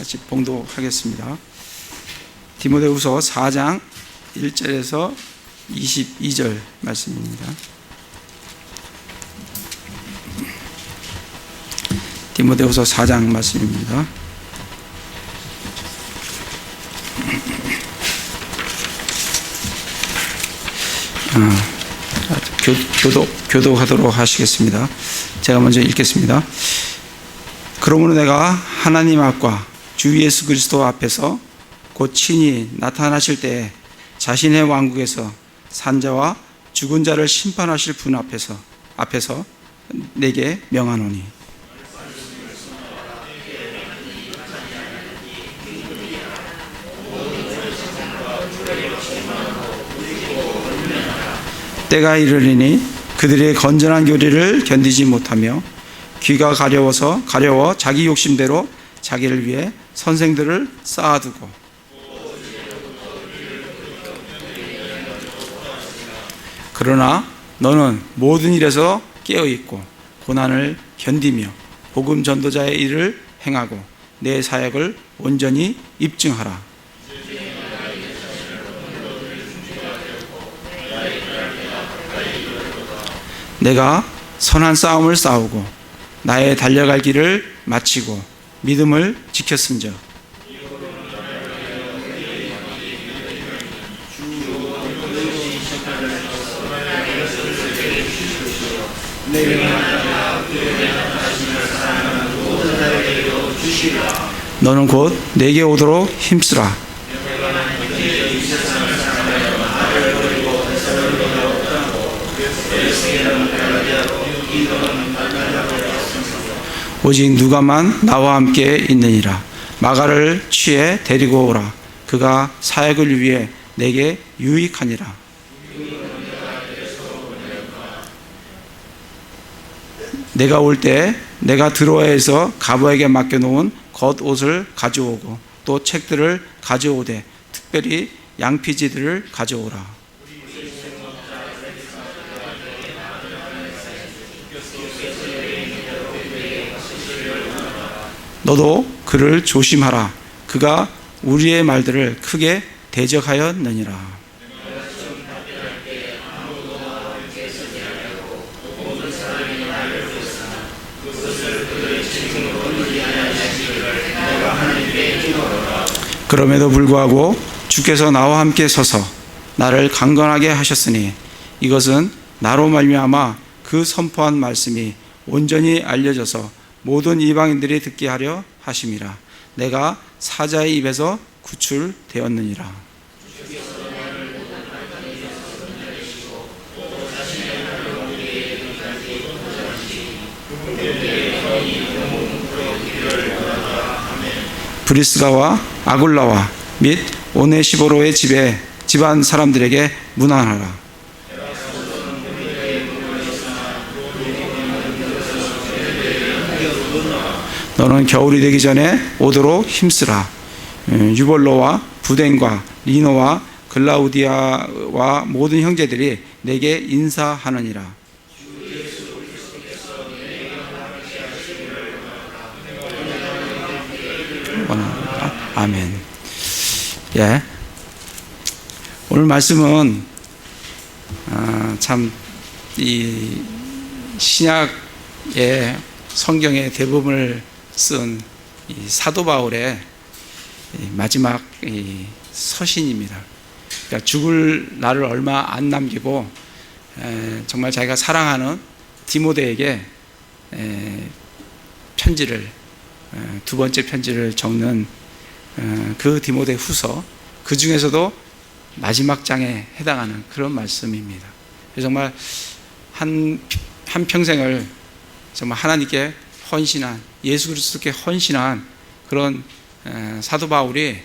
같이 봉독하겠습니다. 디모데후서 4장 1절에서 22절 말씀입니다. 디모데후서 4장 말씀입니다. 교독하도록 하시겠습니다. 제가 먼저 읽겠습니다. 그러므로 내가 하나님 앞과 주 예수 그리스도 앞에서 곧 친히 나타나실 때에 자신의 왕국에서 산자와 죽은 자를 심판하실 분 앞에서 내게 명하노니, 때가 이르리니 그들의 건전한 교리를 견디지 못하며 귀가 가려워 자기 욕심대로 자기를 위해 선생들을 쌓아두고, 그러나 너는 모든 일에서 깨어있고 고난을 견디며 복음 전도자의 일을 행하고 내 사역을 온전히 입증하라. 내가 선한 싸움을 싸우고 나의 달려갈 길을 마치고 믿음을 지켰은즉 너는 곧 내게 오도록 힘쓰라. 오직 누가만 나와 함께 있느니라. 마가를 취해 데리고 오라. 그가 사역을 위해 내게 유익하니라. 내가 올 때 내가 드로아에서 가보에게 맡겨놓은 겉옷을 가져오고 또 책들을 가져오되 특별히 양피지들을 가져오라. 너도 그를 조심하라. 그가 우리의 말들을 크게 대적하였느니라. 그럼에도 불구하고 주께서 나와 함께 서서 나를 강건하게 하셨으니 이것은 나로 말미암아 그 선포한 말씀이 온전히 알려져서 모든 이방인들이 듣게 하려 하심이라. 내가 사자의 입에서 구출되었느니라. 브리스가와 아굴라와 및 오네시보로의 집안 사람들에게 문안하라. 너는 겨울이 되기 전에 오도록 힘쓰라. 유볼로와 부덴과 리노와 글라우디아와 모든 형제들이 내게 인사하느니라. 아멘. 예. 오늘 말씀은 참 이 신약의 성경의 대부분을 쓴 이 사도 바울의 마지막 서신입니다. 그러니까 죽을 날을 얼마 안 남기고 정말 자기가 사랑하는 디모데에게 편지를 두 번째 편지를 적는 그 디모데 후서, 그 중에서도 마지막 장에 해당하는 그런 말씀입니다. 정말 한 평생을 정말 하나님께 헌신한, 예수 그리스도께 헌신한 그런 사도 바울이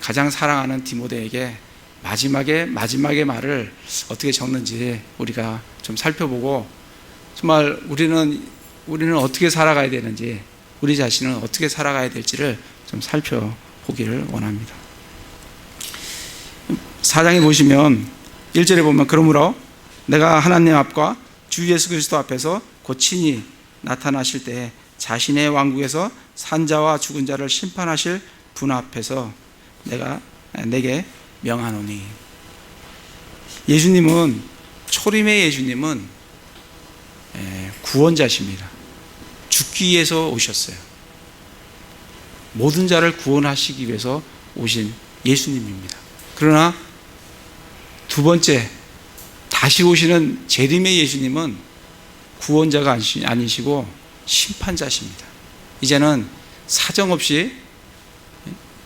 가장 사랑하는 디모데에게 마지막의 말을 어떻게 적는지 우리가 좀 살펴보고, 정말 우리는 어떻게 살아가야 되는지, 우리 자신은 어떻게 살아가야 될지를 좀 살펴보기를 원합니다. 4장에 보시면 1절에 보면, 그러므로 내가 하나님 앞과 주 예수 그리스도 앞에서 곧 친히 나타나실 때 자신의 왕국에서 산자와 죽은 자를 심판하실 분 앞에서 내게 명하노니. 예수님은, 초림의 예수님은 구원자십니다. 죽기 위해서 오셨어요. 모든 자를 구원하시기 위해서 오신 예수님입니다. 그러나 두 번째, 다시 오시는 재림의 예수님은 구원자가 아니시고 심판자십니다. 이제는 사정없이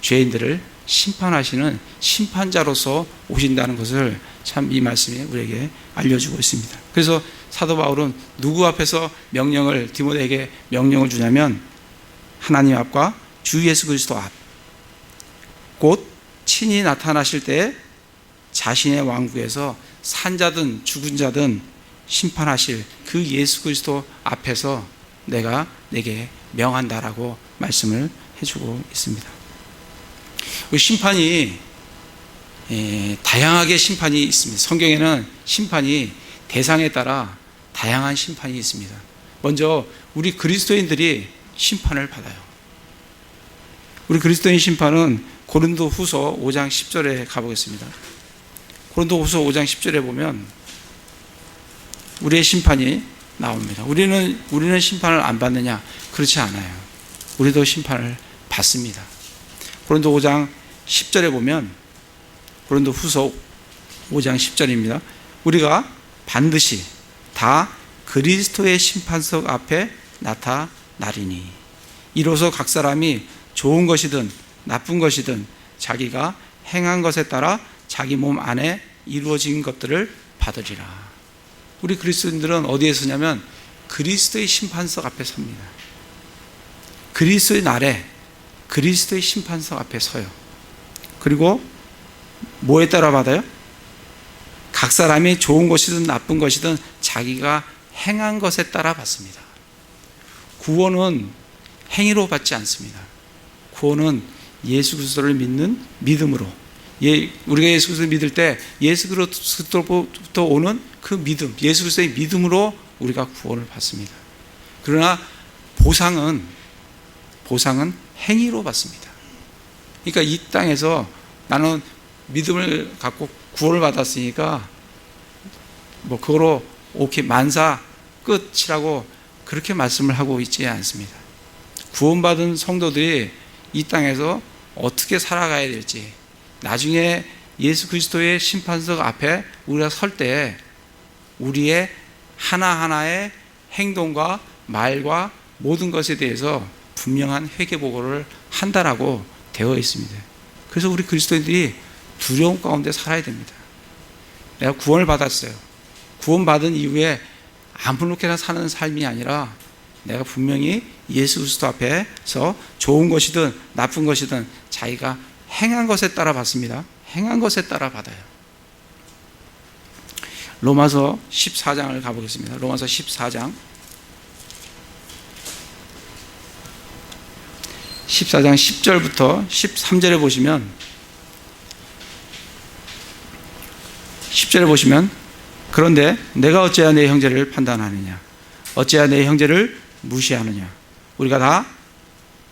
죄인들을 심판하시는 심판자로서 오신다는 것을 참 이 말씀이 우리에게 알려주고 있습니다. 그래서 사도 바울은 누구 앞에서 디모데에게 명령을 주냐면 하나님 앞과 주 예수 그리스도 앞, 곧 친히 나타나실 때 자신의 왕국에서 산자든 죽은 자든 심판하실 그 예수 그리스도 앞에서 내가 내게 명한다라고 말씀을 해주고 있습니다. 심판이 다양하게 심판이 있습니다. 성경에는 심판이 대상에 따라 다양한 심판이 있습니다. 먼저 우리 그리스도인들이 심판을 받아요. 우리 그리스도인 심판은 고린도후서 5장 10절에 가보겠습니다. 고린도후서 5장 10절에 보면 우리의 심판이 나옵니다. 우리는 심판을 안 받느냐? 그렇지 않아요. 우리도 심판을 받습니다. 고린도 5장 10절에 보면, 고린도후서 5장 10절입니다. 우리가 반드시 다 그리스도의 심판석 앞에 나타나리니 이로써 각 사람이 좋은 것이든 나쁜 것이든 자기가 행한 것에 따라 자기 몸 안에 이루어진 것들을 받으리라. 우리 그리스도인들은 어디에 서냐면 그리스도의 심판석 앞에 섭니다. 그리스도의 날에 그리스도의 심판석 앞에 서요. 그리고 뭐에 따라 받아요? 각 사람이 좋은 것이든 나쁜 것이든 자기가 행한 것에 따라 받습니다. 구원은 행위로 받지 않습니다. 구원은 예수 그리스도를 믿는 믿음으로, 우리가 예수 그리스도를 믿을 때 예수 그리스도로부터 오는 그 믿음, 예수 그리스도의 믿음으로 우리가 구원을 받습니다. 그러나 보상은 행위로 받습니다. 그러니까 이 땅에서 나는 믿음을 갖고 구원을 받았으니까 그거로 오케이 만사 끝이라고 그렇게 말씀을 하고 있지 않습니다. 구원받은 성도들이 이 땅에서 어떻게 살아가야 될지, 나중에 예수 그리스도의 심판석 앞에 우리가 설 때 우리의 하나하나의 행동과 말과 모든 것에 대해서 분명한 회개보고를 한다라고 되어 있습니다. 그래서 우리 그리스도인들이 두려움 가운데 살아야 됩니다. 내가 구원을 받았어요. 구원받은 이후에 아무렇게나 사는 삶이 아니라 내가 분명히 예수 그리스도 앞에서 좋은 것이든 나쁜 것이든 자기가 행한 것에 따라 받습니다. 행한 것에 따라 받아요. 로마서 14장을 가보겠습니다. 로마서 14장 10절부터 13절에 보시면, 10절에 보시면, 그런데 내가 어찌하여 내 형제를 판단하느냐? 어찌하여 내 형제를 무시하느냐? 우리가 다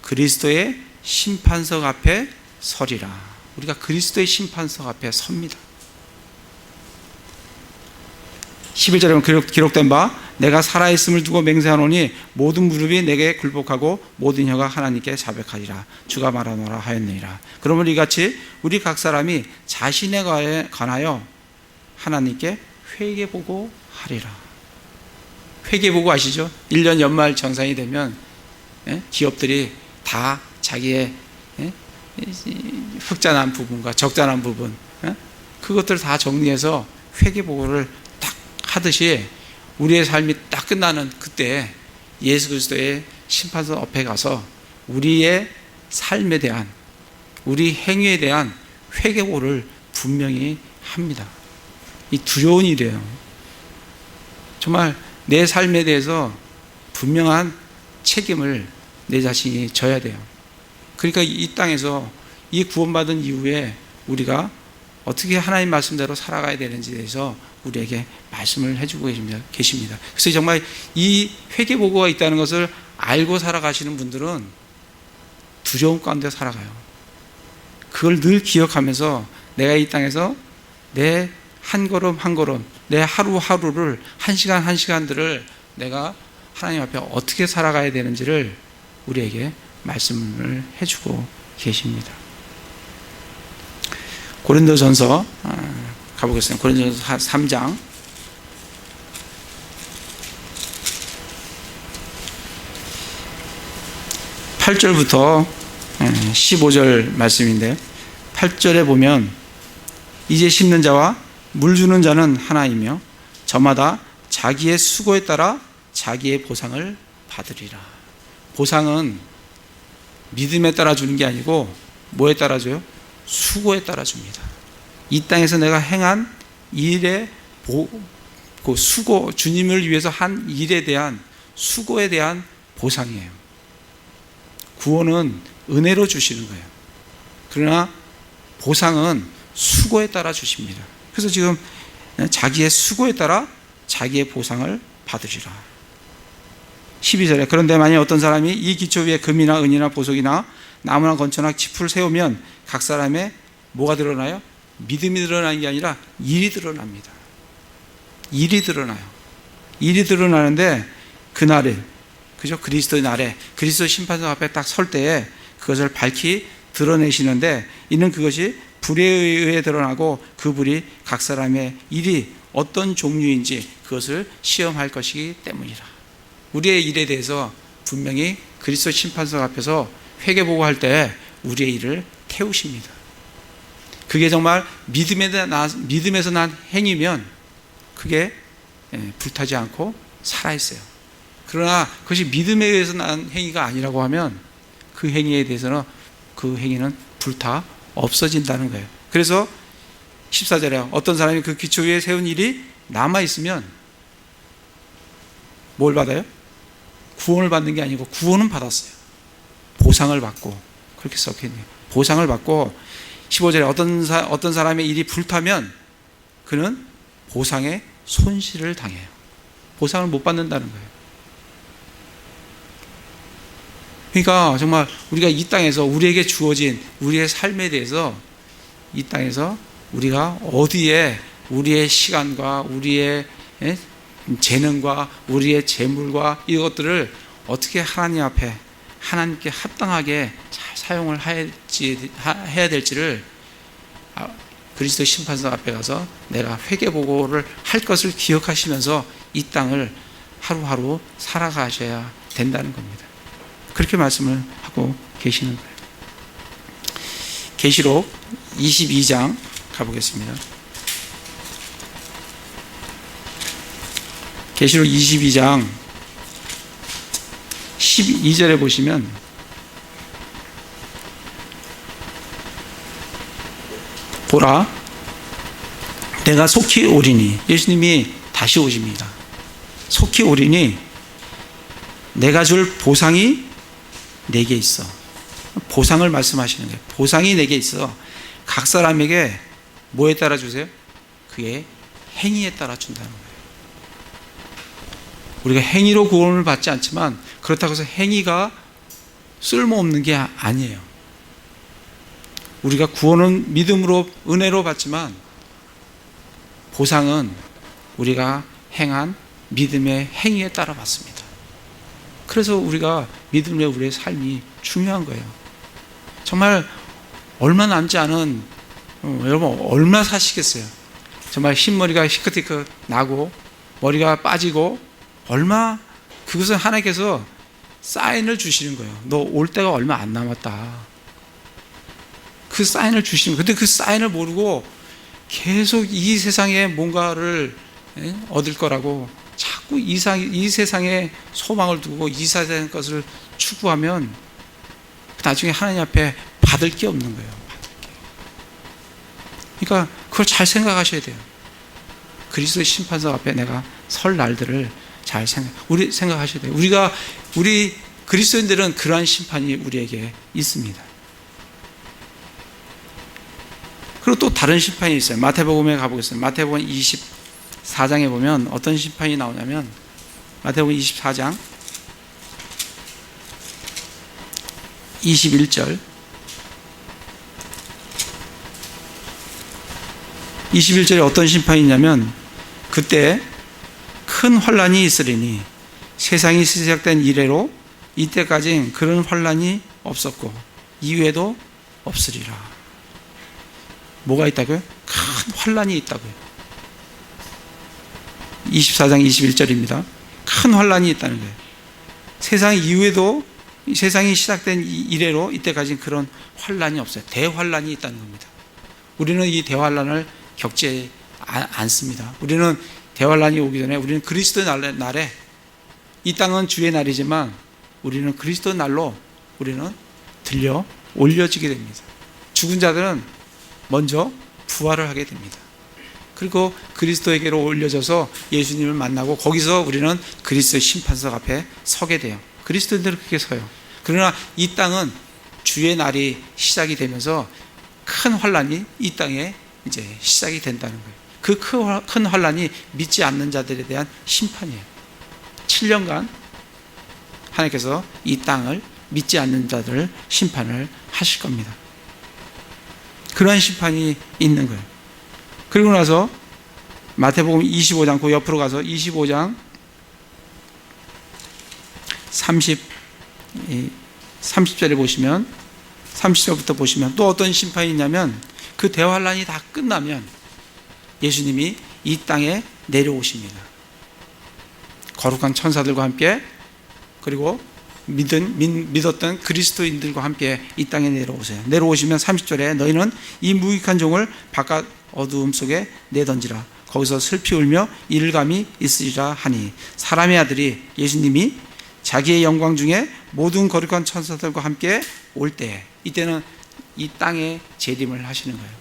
그리스도의 심판석 앞에 서리라. 우리가 그리스도의 심판석 앞에 섭니다. 11절에 보면 기록된 바 내가 살아있음을 두고 맹세하노니 모든 무릎이 내게 굴복하고 모든 혀가 하나님께 자백하리라. 주가 말하노라 하였느니라. 그러므로 이같이 우리 각 사람이 자신에 관하여 하나님께 회개보고 하리라. 회개보고 아시죠? 1년 연말 정산이 되면 기업들이 다 자기의 흑자난 부분과 적자난 부분, 그것들을 다 정리해서 회개보고를 딱 하듯이 우리의 삶이 딱 끝나는 그때 예수 그리스도의 심판석 앞에 가서 우리의 삶에 대한, 우리 행위에 대한 회개보고를 분명히 합니다. 이 두려운 일이에요. 정말 내 삶에 대해서 분명한 책임을 내 자신이 져야 돼요. 그러니까 이 땅에서 이 구원받은 이후에 우리가 어떻게 하나님 말씀대로 살아가야 되는지에 대해서 우리에게 말씀을 해주고 계십니다. 그래서 정말 이 회개보고가 있다는 것을 알고 살아가시는 분들은 두려움 가운데 살아가요. 그걸 늘 기억하면서 내가 이 땅에서 내 한 걸음 한 걸음, 내 하루하루를, 한 시간 한 시간들을 내가 하나님 앞에 어떻게 살아가야 되는지를 우리에게 말씀을 해주고 계십니다. 고린도전서 가보겠습니다. 고린도전서 3장 8절부터 15절 말씀인데, 8절에 보면 이제 심는 자와 물 주는 자는 하나이며 저마다 자기의 수고에 따라 자기의 보상을 받으리라. 보상은 믿음에 따라 주는 게 아니고 뭐에 따라 줘요? 수고에 따라 줍니다. 이 땅에서 내가 행한 일의 그 수고, 주님을 위해서 한 일에 대한 수고에 대한 보상이에요. 구원은 은혜로 주시는 거예요. 그러나 보상은 수고에 따라 주십니다. 그래서 지금 자기의 수고에 따라 자기의 보상을 받으리라. 12절에 그런데 만약 어떤 사람이 이 기초 위에 금이나 은이나 보석이나 나무나 건초나 짚을 세우면 각 사람의 뭐가 드러나요? 믿음이 드러나는 게 아니라 일이 드러납니다. 일이 드러나요. 일이 드러나는데 그날에, 그죠? 그리스도의 날에, 그리스도 심판석 앞에 딱 설 때에 그것을 밝히 드러내시는데, 이는 그것이 불에 의해 드러나고 그 불이 각 사람의 일이 어떤 종류인지 그것을 시험할 것이기 때문이라. 우리의 일에 대해서 분명히 그리스도 심판석 앞에서 회개보고할 때 우리의 일을 태우십니다. 그게 정말 믿음에서 난 행위면 그게 불타지 않고 살아있어요. 그러나 그것이 믿음에 의해서 난 행위가 아니라고 하면 그 행위에 대해서는 그 행위는 불타 없어진다는 거예요. 그래서 14절에 어떤 사람이 그 기초 위에 세운 일이 남아있으면 뭘 받아요? 구원을 받는 게 아니고 구원은 받았어요. 보상을 받고, 그렇게 써있네요. 보상을 받고 15절에 어떤 사람의 일이 불타면 그는 보상의 손실을 당해요. 보상을 못 받는다는 거예요. 그러니까 정말 우리가 이 땅에서 우리에게 주어진 우리의 삶에 대해서 이 땅에서 우리가 어디에 우리의 시간과 우리의 재능과 우리의 재물과 이것들을 어떻게 하나님 앞에 하나님께 합당하게 잘 사용을 해야 될지를 그리스도 심판석 앞에 가서 내가 회개보고를 할 것을 기억하시면서 이 땅을 하루하루 살아가셔야 된다는 겁니다. 그렇게 말씀을 하고 계시는 거예요. 계시록 22장 가보겠습니다. 계시록 22장 12절에 보시면 보라 내가 속히 오리니, 예수님이 다시 오십니다. 속히 오리니 내가 줄 보상이 내게 있어. 보상을 말씀하시는 거예요. 보상이 내게 있어. 각 사람에게 뭐에 따라 주세요? 그의 행위에 따라 준다는 거예요. 우리가 행위로 구원을 받지 않지만 그렇다고 해서 행위가 쓸모없는 게 아니에요. 우리가 구원은 믿음으로, 은혜로 받지만 보상은 우리가 행한 믿음의 행위에 따라 받습니다. 그래서 우리가 믿음의 우리의 삶이 중요한 거예요. 정말 얼마 남지 않은, 여러분 얼마 사시겠어요? 정말 흰머리가 시크티크 나고 머리가 빠지고 얼마, 그것은 하나님께서 사인을 주시는 거예요. 너 올 때가 얼마 안 남았다. 그 사인을 주시는 거예요. 근데 그 사인을 모르고 계속 이 세상에 뭔가를 얻을 거라고 자꾸 이 세상에 소망을 두고 이 세상의 것을 추구하면 나중에 하나님 앞에 받을 게 없는 거예요. 받을 게. 그러니까 그걸 잘 생각하셔야 돼요. 그리스도의 심판석 앞에 내가 설 날들을 잘 생각하셔야 돼요. 우리 그리스도인들은 그러한 심판이 우리에게 있습니다. 그리고 또 다른 심판이 있어요. 마태복음에 가보겠습니다. 마태복음 24장에 보면 어떤 심판이 나오냐면, 마태복음 24장 21절 21절에 어떤 심판이 있냐면 그때 큰 환란이 있으리니 세상이 시작된 이래로 이때까지 그런 환란이 없었고 이후에도 없으리라. 뭐가 있다고요? 큰 환란이 있다고요. 24장 21절입니다. 큰 환란이 있다는 거예요. 세상 이후에도 세상이 시작된 이래로 이때까지 그런 환란이 없어요. 대환란이 있다는 겁니다. 우리는 이 대환란을 겪지 않습니다. 우리는 대환란이 오기 전에 우리는 그리스도의 날에 이 땅은 주의 날이지만 우리는 그리스도의 날로 우리는 들려 올려지게 됩니다. 죽은 자들은 먼저 부활을 하게 됩니다. 그리고 그리스도에게로 올려져서 예수님을 만나고 거기서 우리는 그리스도의 심판석 앞에 서게 돼요. 그리스도인들은 그렇게 서요. 그러나 이 땅은 주의 날이 시작이 되면서 큰 환란이 이 땅에 이제 시작이 된다는 거예요. 그 큰 환란이 믿지 않는 자들에 대한 심판이에요. 7년간 하나님께서 이 땅을 믿지 않는 자들을 심판을 하실 겁니다. 그러한 심판이 있는 거예요. 그리고 나서 마태복음 25장 그 옆으로 가서 25장 30절에 보시면 30절부터 보시면 또 어떤 심판이 있냐면 그 대환란이 다 끝나면 예수님이 이 땅에 내려오십니다. 거룩한 천사들과 함께 그리고 믿었던 그리스도인들과 함께 이 땅에 내려오세요. 내려오시면 30절에 너희는 이 무익한 종을 바깥 어두움 속에 내던지라. 거기서 슬피 울며 이를감이 있으리라 하니 사람의 아들이 예수님이 자기의 영광 중에 모든 거룩한 천사들과 함께 올 때 이때는 이 땅에 재림을 하시는 거예요.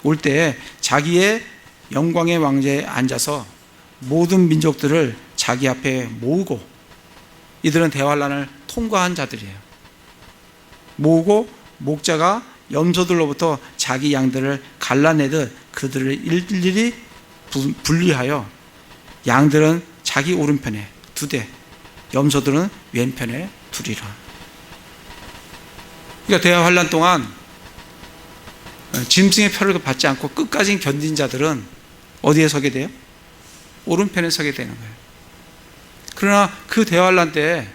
올 때 자기의 영광의 왕좌에 앉아서 모든 민족들을 자기 앞에 모으고 이들은 대환란을 통과한 자들이에요. 모으고 목자가 염소들로부터 자기 양들을 갈라내듯 그들을 일일이 분리하여 양들은 자기 오른편에 2대 염소들은 왼편에 두리라. 그러니까 대환란 동안 짐승의 표를 받지 않고 끝까지 견딘 자들은 어디에 서게 돼요? 오른편에 서게 되는 거예요. 그러나 그 대환란 때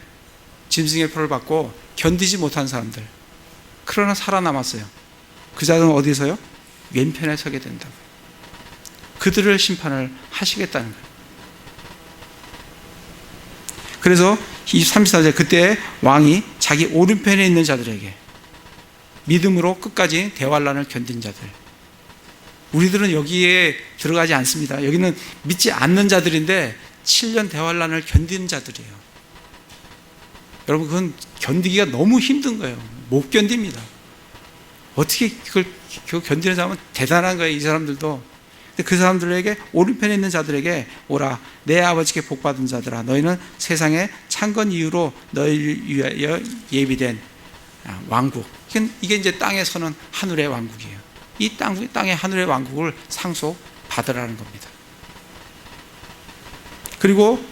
짐승의 표를 받고 견디지 못한 사람들 그러나 살아남았어요. 그 자들은 어디서요? 왼편에 서게 된다고요. 그들을 심판을 하시겠다는 거예요. 그래서 34절 그때 왕이 자기 오른편에 있는 자들에게 믿음으로 끝까지 대환란을 견딘 자들, 우리들은 여기에 들어가지 않습니다. 여기는 믿지 않는 자들인데 7년 대환란을 견딘 자들이에요. 여러분 그건 견디기가 너무 힘든 거예요. 못 견딥니다. 어떻게 그걸 견디는 사람은 대단한 거예요. 이 사람들도. 근데 그 사람들에게 오른편에 있는 자들에게 오라 내 아버지께 복받은 자들아 너희는 세상의 창건 이후로 너희를 위하여 예비된 왕국, 이게 이제 땅에 서는 하늘의 왕국이에요. 이 땅의 하늘의 왕국을 상속받으라는 겁니다. 그리고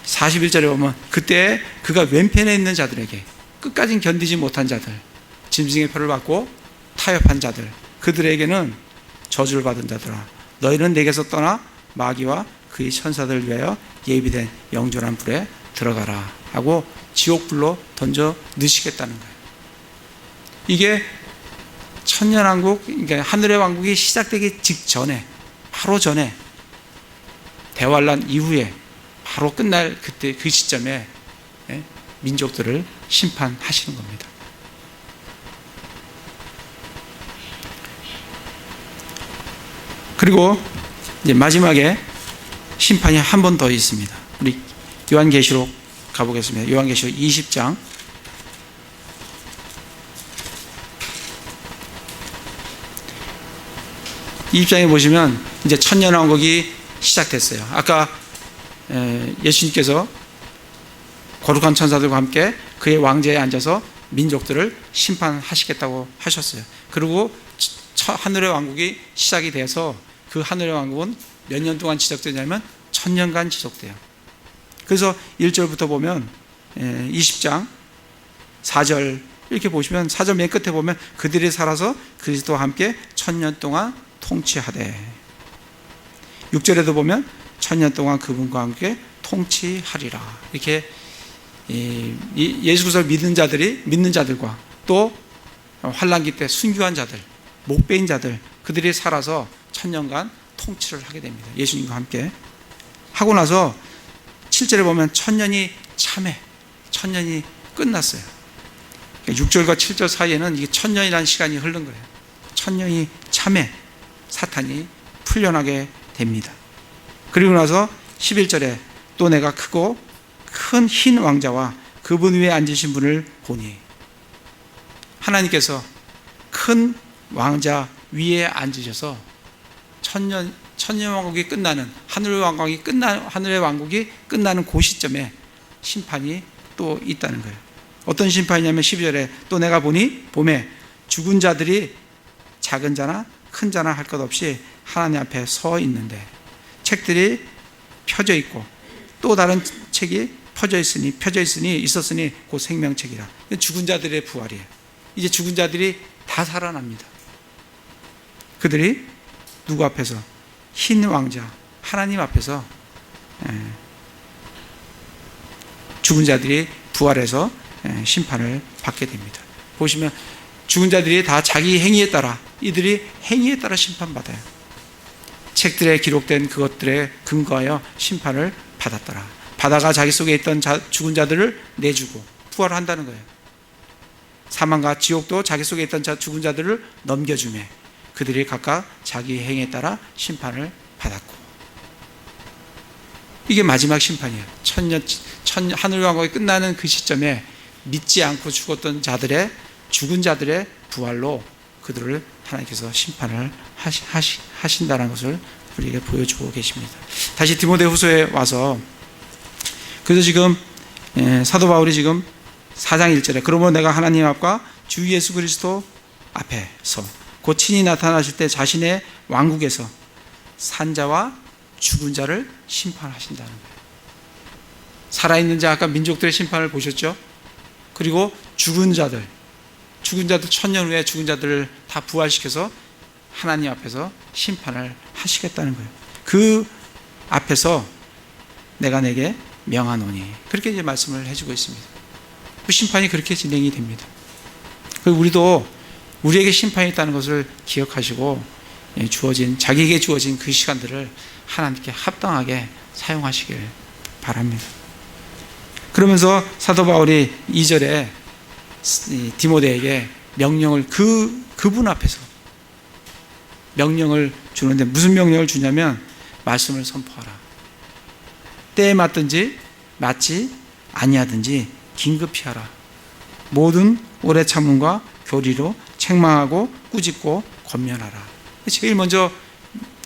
41절에 보면 그때 그가 왼편에 있는 자들에게 끝까지 견디지 못한 자들, 짐승의 표를 받고 타협한 자들, 그들에게는 저주를 받은 자들아 너희는 내게서 떠나 마귀와 그의 천사들을 위하여 예비된 영존한 불에 들어가라 하고 지옥불로 던져 넣으시겠다는 거예요. 이게 천년왕국, 그러니까 하늘의 왕국이 시작되기 직전에, 바로 전에, 대환란 이후에 바로 끝날 그때 그 시점에 민족들을 심판하시는 겁니다. 그리고 이제 마지막에 심판이 한 번 더 있습니다. 우리 요한계시록 가보겠습니다. 요한계시록 20장 20장에 보시면 이제 천년왕국이 시작됐어요. 아까 예수님께서 거룩한 천사들과 함께 그의 왕좌에 앉아서 민족들을 심판하시겠다고 하셨어요. 그리고 하늘의 왕국이 시작이 돼서 그 하늘의 왕국은 몇 년 동안 지속되냐면 1000년간 지속돼요. 그래서 1절부터 보면 20장 4절 이렇게 보시면 4절 맨 끝에 보면 그들이 살아서 그리스도와 함께 1000년 동안 통치하되, 6절에도 보면 1000년 동안 그분과 함께 통치하리라. 이렇게 예수 그리스도를 믿는 자들과 또 환난기 때 순교한 자들, 목배인 자들, 그들이 살아서 1000년간 통치를 하게 됩니다. 예수님과 함께 하고 나서 7절에 보면 1000년이 참회, 1000년이 끝났어요. 6절과 7절 사이에는 이게 1000년이라는 시간이 흐른 거예요. 1000년이 참회, 사탄이 풀려나게 됩니다. 그리고 나서 11절에 또 내가 크고 큰 흰 왕자와 그분 위에 앉으신 분을 보니, 하나님께서 큰 왕자 위에 앉으셔서 천년 왕국이 끝나는, 하늘의 왕국이 끝나는 그 시점에 심판이 또 있다는 거예요. 어떤 심판이냐면 12절에 또 내가 보니 봄에 죽은 자들이 작은 자나 큰 자나 할 것 없이 하나님 앞에 서 있는데 책들이 펴져 있고 또 다른 책이 있었으니 그 생명책이라. 죽은 자들의 부활이에요. 이제 죽은 자들이 다 살아납니다. 그들이 누구 앞에서? 흰 왕자 하나님 앞에서 죽은 자들이 부활해서 심판을 받게 됩니다. 보시면 죽은 자들이 다 자기 행위에 따라, 이들이 행위에 따라 심판받아요. 책들에 기록된 그것들에 근거하여 심판을 받았더라. 바다가 자기 속에 있던 죽은 자들을 내주고 부활한다는 거예요. 사망과 지옥도 자기 속에 있던 죽은 자들을 넘겨주매 그들이 각각 자기 행위에 따라 심판을 받았고, 이게 마지막 심판이에요. 하늘 왕국이 끝나는 그 시점에 믿지 않고 죽었던 자들의, 죽은 자들의 부활로 그들을 하나님께서 심판을 하신다는 것을 우리에게 보여주고 계십니다. 다시 디모데후서에 와서, 그래서 지금 사도 바울이 지금 4장 1절에 그러므로 내가 하나님 앞과 주 예수 그리스도 앞에서 곧 친히 나타나실 때 자신의 왕국에서 산자와 죽은 자를 심판하신다는 거예요. 살아있는 자, 아까 민족들의 심판을 보셨죠? 그리고 죽은 자들 1000년 후에 죽은 자들을 다 부활시켜서 하나님 앞에서 심판을 하시겠다는 거예요. 그 앞에서 내가 내게 명하노니, 그렇게 이제 말씀을 해주고 있습니다. 그 심판이 그렇게 진행이 됩니다. 우리도 우리에게 심판이 있다는 것을 기억하시고 자기에게 주어진 그 시간들을 하나님께 합당하게 사용하시길 바랍니다. 그러면서 사도 바울이 2절에 디모데에게 명령을, 그분 앞에서 명령을 주는데, 무슨 명령을 주냐면 말씀을 선포하라. 때에 맞든지 맞지 아니하든지 긴급히 하라. 모든 오래 참음과 교리로 책망하고 꾸짖고 권면하라. 제일 먼저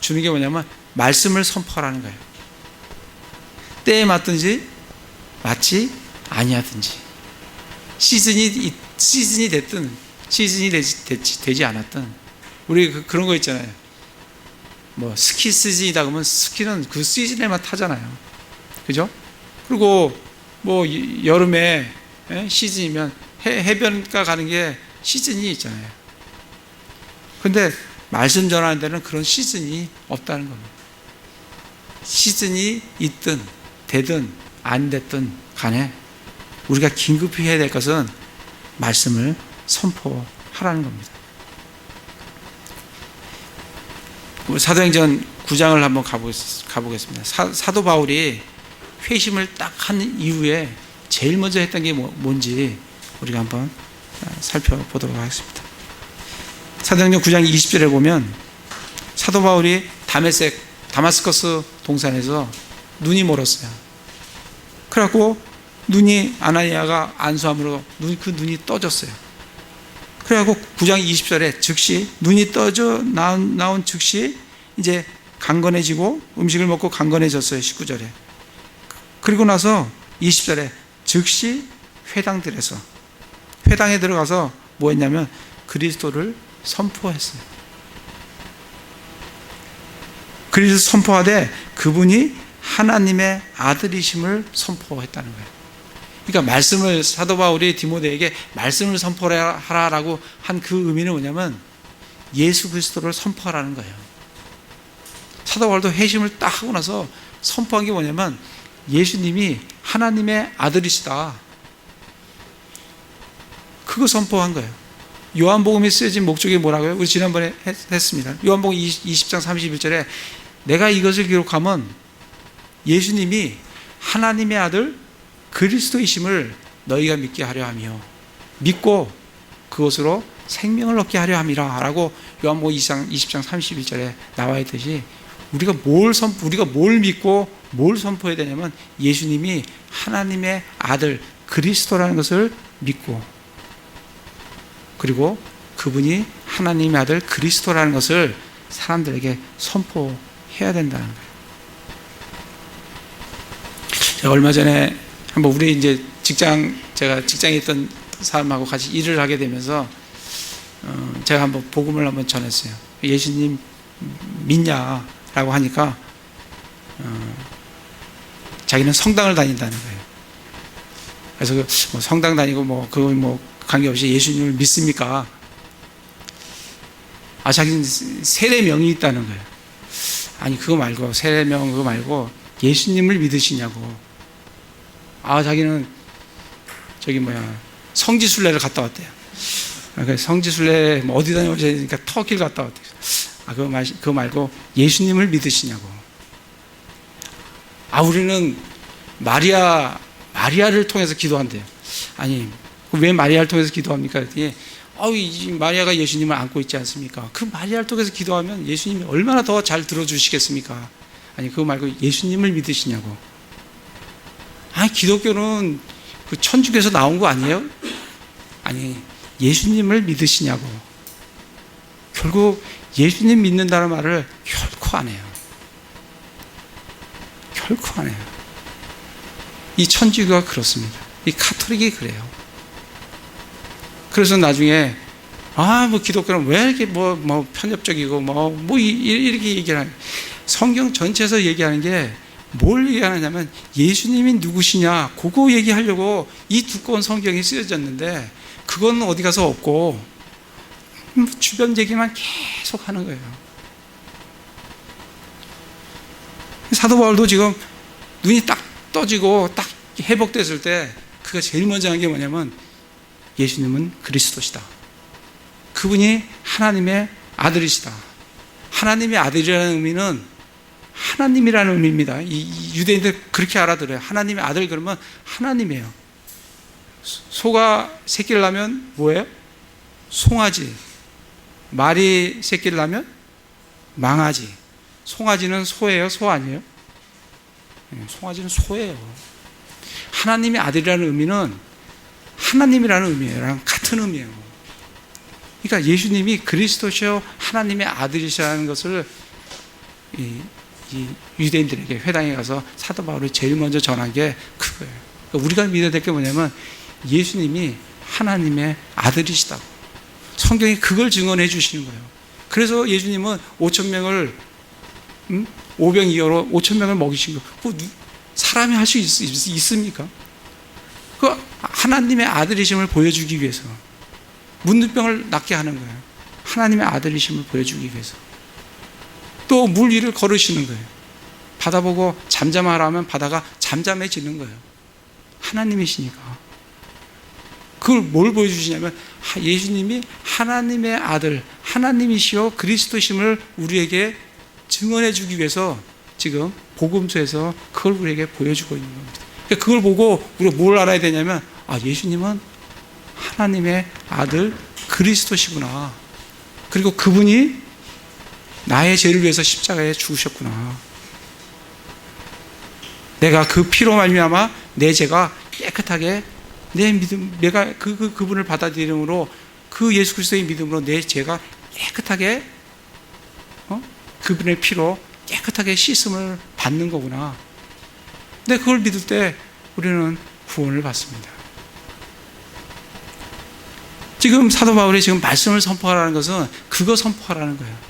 주는 게 뭐냐면 말씀을 선포하라는 거예요. 때에 맞든지 맞지 아니하든지, 시즌이 됐든 시즌이 되지 않았든, 우리 그런 거 있잖아요. 뭐 스키 시즌이다 그러면 스키는 그 시즌에만 타잖아요. 그죠? 그리고 뭐 여름에 시즌이면 해변가 가는 게 시즌이 있잖아요. 근데 말씀 전하는 데는 그런 시즌이 없다는 겁니다. 시즌이 있든 되든 안 됐든 간에 우리가 긴급히 해야 될 것은 말씀을 선포하라는 겁니다. 사도행전 9장을 한번 가보겠습니다. 사도 바울이 회심을 딱 한 이후에 제일 먼저 했던 게 뭔지 우리가 한번 살펴보도록 하겠습니다. 사도행전 9장 20절에 보면 사도 바울이 다마스커스 동산에서 눈이 멀었어요. 그래갖고 눈이, 아나니아가 안수함으로 그 눈이 떠졌어요. 그래갖고 9장 20절에 즉시 눈이 떠져 나온 즉시 이제 강건해지고 음식을 먹고 강건해졌어요. 19절에. 그리고 나서 20절에 즉시 회당에 들어가서 뭐 했냐면 그리스도를 선포했어요. 그리스도 선포하되 그분이 하나님의 아들이심을 선포했다는 거예요. 그러니까 말씀을, 사도 바울이 디모데에게 말씀을 선포하라라고 한 그 의미는 뭐냐면 예수 그리스도를 선포하라는 거예요. 사도 바울도 회심을 딱 하고 나서 선포한 게 뭐냐면 예수님이 하나님의 아들이시다, 그거 선포한 거예요. 요한복음에 쓰여진 목적이 뭐라고요? 우리 지난번에 했습니다. 요한복음 20장 31절에 내가 이것을 기록하면 예수님이 하나님의 아들 그리스도이심을 너희가 믿게 하려 하며 믿고 그것으로 생명을 얻게 하려 함이라 라고 요한복음 20장 31절에 나와 있듯이 우리가 뭘 믿고 뭘 선포해야 되냐면 예수님이 하나님의 아들 그리스도라는 것을 믿고, 그리고 그분이 하나님의 아들 그리스도라는 것을 사람들에게 선포해야 된다는 거예요. 제가 얼마 전에 한번 우리 이제 제가 직장에 있던 사람하고 같이 일을 하게 되면서 제가 한번 복음을 한번 전했어요. 예수님 믿냐라고 하니까 자기는 성당을 다닌다는 거예요. 그래서 뭐 성당 다니고 그거 관계없이 예수님을 믿습니까? 자기는 세례명이 있다는 거예요. 아니 그거 말고, 세례명 그거 말고 예수님을 믿으시냐고. 자기는 성지순례를 갔다 왔대요. 성지순례 어디 다녀오셨으니까 터키를 갔다 왔대요. 그거 말고 예수님을 믿으시냐고. 우리는 마리아를 통해서 기도한대요. 아니 왜 마리아를 통해서 기도합니까? 그랬더니 마리아가 예수님을 안고 있지 않습니까? 그 마리아를 통해서 기도하면 예수님이 얼마나 더 잘 들어주시겠습니까? 아니 그거 말고 예수님을 믿으시냐고. 기독교는 그 천주교에서 나온 거 아니에요? 아니 예수님을 믿으시냐고. 결국 예수님 믿는다는 말을 결코 안 해요. 결코 안 해요. 이 천주교가 그렇습니다. 이 카톨릭이 그래요. 그래서 나중에 기독교는 왜 이렇게 편협적이고 이렇게 얘기하는, 성경 전체에서 얘기하는 게 뭘 얘기하느냐면 예수님이 누구시냐 그거 얘기하려고 이 두꺼운 성경이 쓰여졌는데 그건 어디 가서 없고 주변 얘기만 계속 하는 거예요. 사도 바울도 지금 눈이 딱 떠지고 딱 회복됐을 때 그가 제일 먼저 한 게 뭐냐면 예수님은 그리스도시다, 그분이 하나님의 아들이시다. 하나님의 아들이라는 의미는 하나님이라는 의미입니다. 이 유대인들 그렇게 알아들어요. 하나님의 아들 그러면 하나님이에요. 소가 새끼를 낳으면 뭐예요? 송아지. 말이 새끼를 낳으면 망아지. 송아지는 소예요? 소 아니에요? 송아지는 소예요. 하나님의 아들이라는 의미는 하나님이라는 의미예요. 같은 의미예요. 그러니까 예수님이 그리스도시요 하나님의 아들이시라는 것을 이 유대인들에게 회당에 가서 사도 바울이 제일 먼저 전한 게 그거예요. 그러니까 우리가 믿어야 될 게 뭐냐면 예수님이 하나님의 아들이시다고. 성경이 그걸 증언해 주시는 거예요. 그래서 예수님은 5,000명을 오병이어로 5,000명을 먹이신 거, 사람이 할 수 있습니까? 그 하나님의 아들이심을 보여주기 위해서, 문둥병을 낫게 하는 거예요. 하나님의 아들이심을 보여주기 위해서. 또 물 위를 걸으시는 거예요. 바다 보고 잠잠하라 하면 바다가 잠잠해지는 거예요. 하나님이시니까. 그걸 뭘 보여주시냐면 예수님이 하나님의 아들, 하나님이시요 그리스도심을 우리에게 증언해 주기 위해서 지금 복음서에서 그걸 우리에게 보여주고 있는 겁니다. 그걸 보고 우리가 뭘 알아야 되냐면 예수님은 하나님의 아들 그리스도시구나. 그리고 그분이 나의 죄를 위해서 십자가에 죽으셨구나. 내가 그 피로 말미암아 내 죄가 깨끗하게, 내 믿음, 내가 그분을 받아들임으로, 그 예수 그리스도의 믿음으로 내 죄가 깨끗하게 그분의 피로 깨끗하게 씻음을 받는 거구나. 근데 그걸 믿을 때 우리는 구원을 받습니다. 지금 사도 바울이 지금 말씀을 선포하라는 것은 그거 선포하라는 거예요.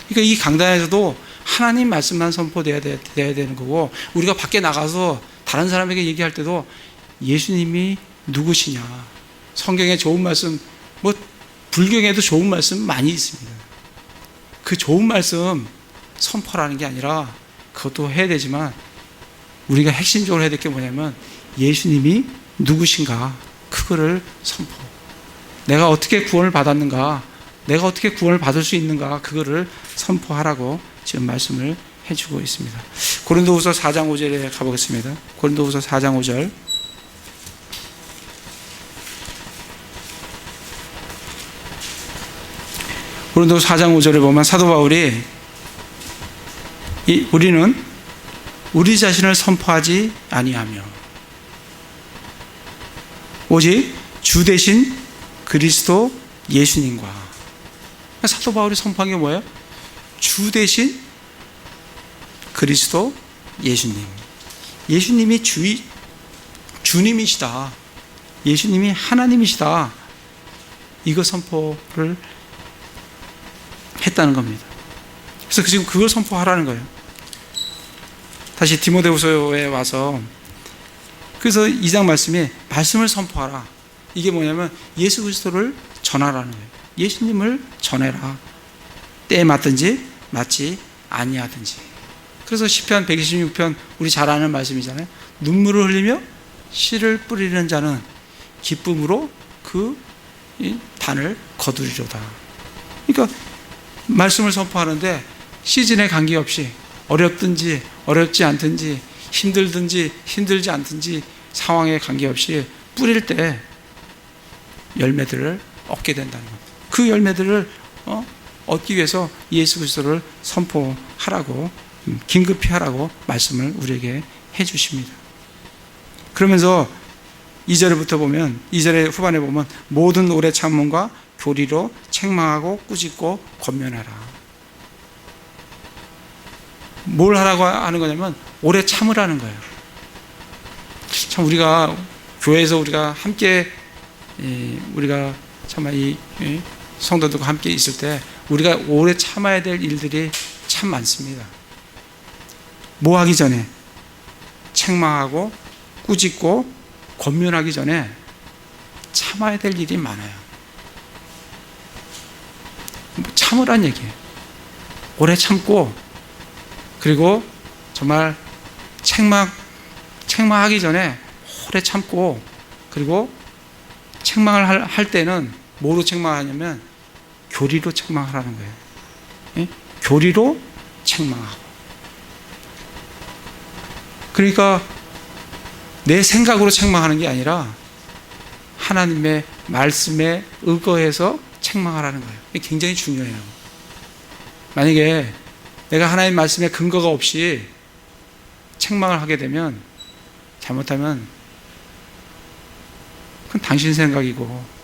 그러니까 이 강단에서도 하나님 말씀만 선포돼야 되는 거고, 우리가 밖에 나가서 다른 사람에게 얘기할 때도 예수님이 누구시냐. 성경에 좋은 말씀, 불경에도 좋은 말씀 많이 있습니다. 그 좋은 말씀 선포라는 게 아니라 그것도 해야 되지만 우리가 핵심적으로 해야 될 게 뭐냐면 예수님이 누구신가, 그거를 선포. 내가 어떻게 구원을 받았는가, 내가 어떻게 구원을 받을 수 있는가, 그거를 선포하라고 지금 말씀을 해주고 있습니다. 고린도후서 4장 5절에 가보겠습니다. 고린도후서 4장 5절. 고린도후서 4장 5절에 보면 사도 바울이 우리는 우리 자신을 선포하지 아니하며 오직 주 대신 그리스도 예수님과. 사도 바울이 선포한 게 뭐예요? 주 대신 그리스도 예수님. 예수님이 주님이시다. 예수님이 하나님이시다. 이거 선포를 했다는 겁니다. 그래서 지금 그걸 선포하라는 거예요. 다시 디모데후서에 와서, 그래서 2장 말씀이 말씀을 선포하라. 이게 뭐냐면 예수 그리스도를 전하라는 거예요. 예수님을 전해라. 때에 맞든지 맞지 아니하든지. 그래서 시편 126편 우리 잘 아는 말씀이잖아요. 눈물을 흘리며 씨를 뿌리는 자는 기쁨으로 그 단을 거두리로다. 그러니까 말씀을 선포하는데 시즌에 관계없이 어렵든지 어렵지 않든지 힘들든지 힘들지 않든지 상황에 관계없이 뿌릴 때 열매들을 얻게 된다는 겁니다. 그 열매들을 얻기 위해서 예수 그리스도를 선포하라고, 긴급히 하라고 말씀을 우리에게 해주십니다. 그러면서 2절부터 보면, 2절의 후반에 보면 모든 오래 참음과 교리로 책망하고 꾸짖고 권면하라. 뭘 하라고 하는 거냐면 오래 참으라는 거예요. 참 우리가 교회에서 우리가 함께 우리가 정말 이 성도들과 함께 있을 때 우리가 오래 참아야 될 일들이 참 많습니다. 뭐 하기 전에 책망하고 꾸짖고 권면하기 전에 참아야 될 일이 많아요. 참으란 얘기예요. 오래 참고, 그리고 정말 책망하기 전에 오래 참고, 그리고 책망을 할 때는 뭐로 책망하냐면 교리로 책망하라는 거예요. 예? 교리로 책망하고. 그러니까 내 생각으로 책망하는 게 아니라 하나님의 말씀에 의거해서 책망하라는 거예요. 이게 굉장히 중요해요. 만약에 내가 하나님 말씀에 근거가 없이 책망을 하게 되면, 잘못하면 그건 당신 생각이고,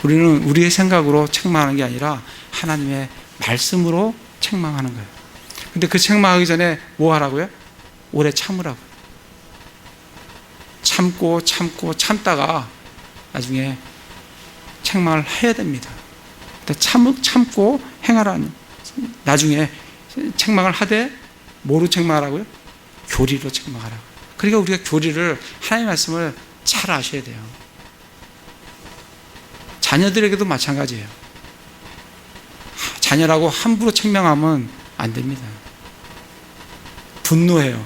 우리는 우리의 생각으로 책망하는 게 아니라 하나님의 말씀으로 책망하는 거예요. 근데 그 책망하기 전에 뭐 하라고요? 오래 참으라고요. 참다가 나중에 책망을 해야 됩니다. 참고 행하라는, 나중에 책망을 하되 뭐로 책망하라고요? 교리로 책망하라고. 그러니까 우리가 교리를, 하나님의 말씀을 잘 아셔야 돼요. 자녀들에게도 마찬가지예요. 자녀라고 함부로 책망하면 안 됩니다. 분노해요.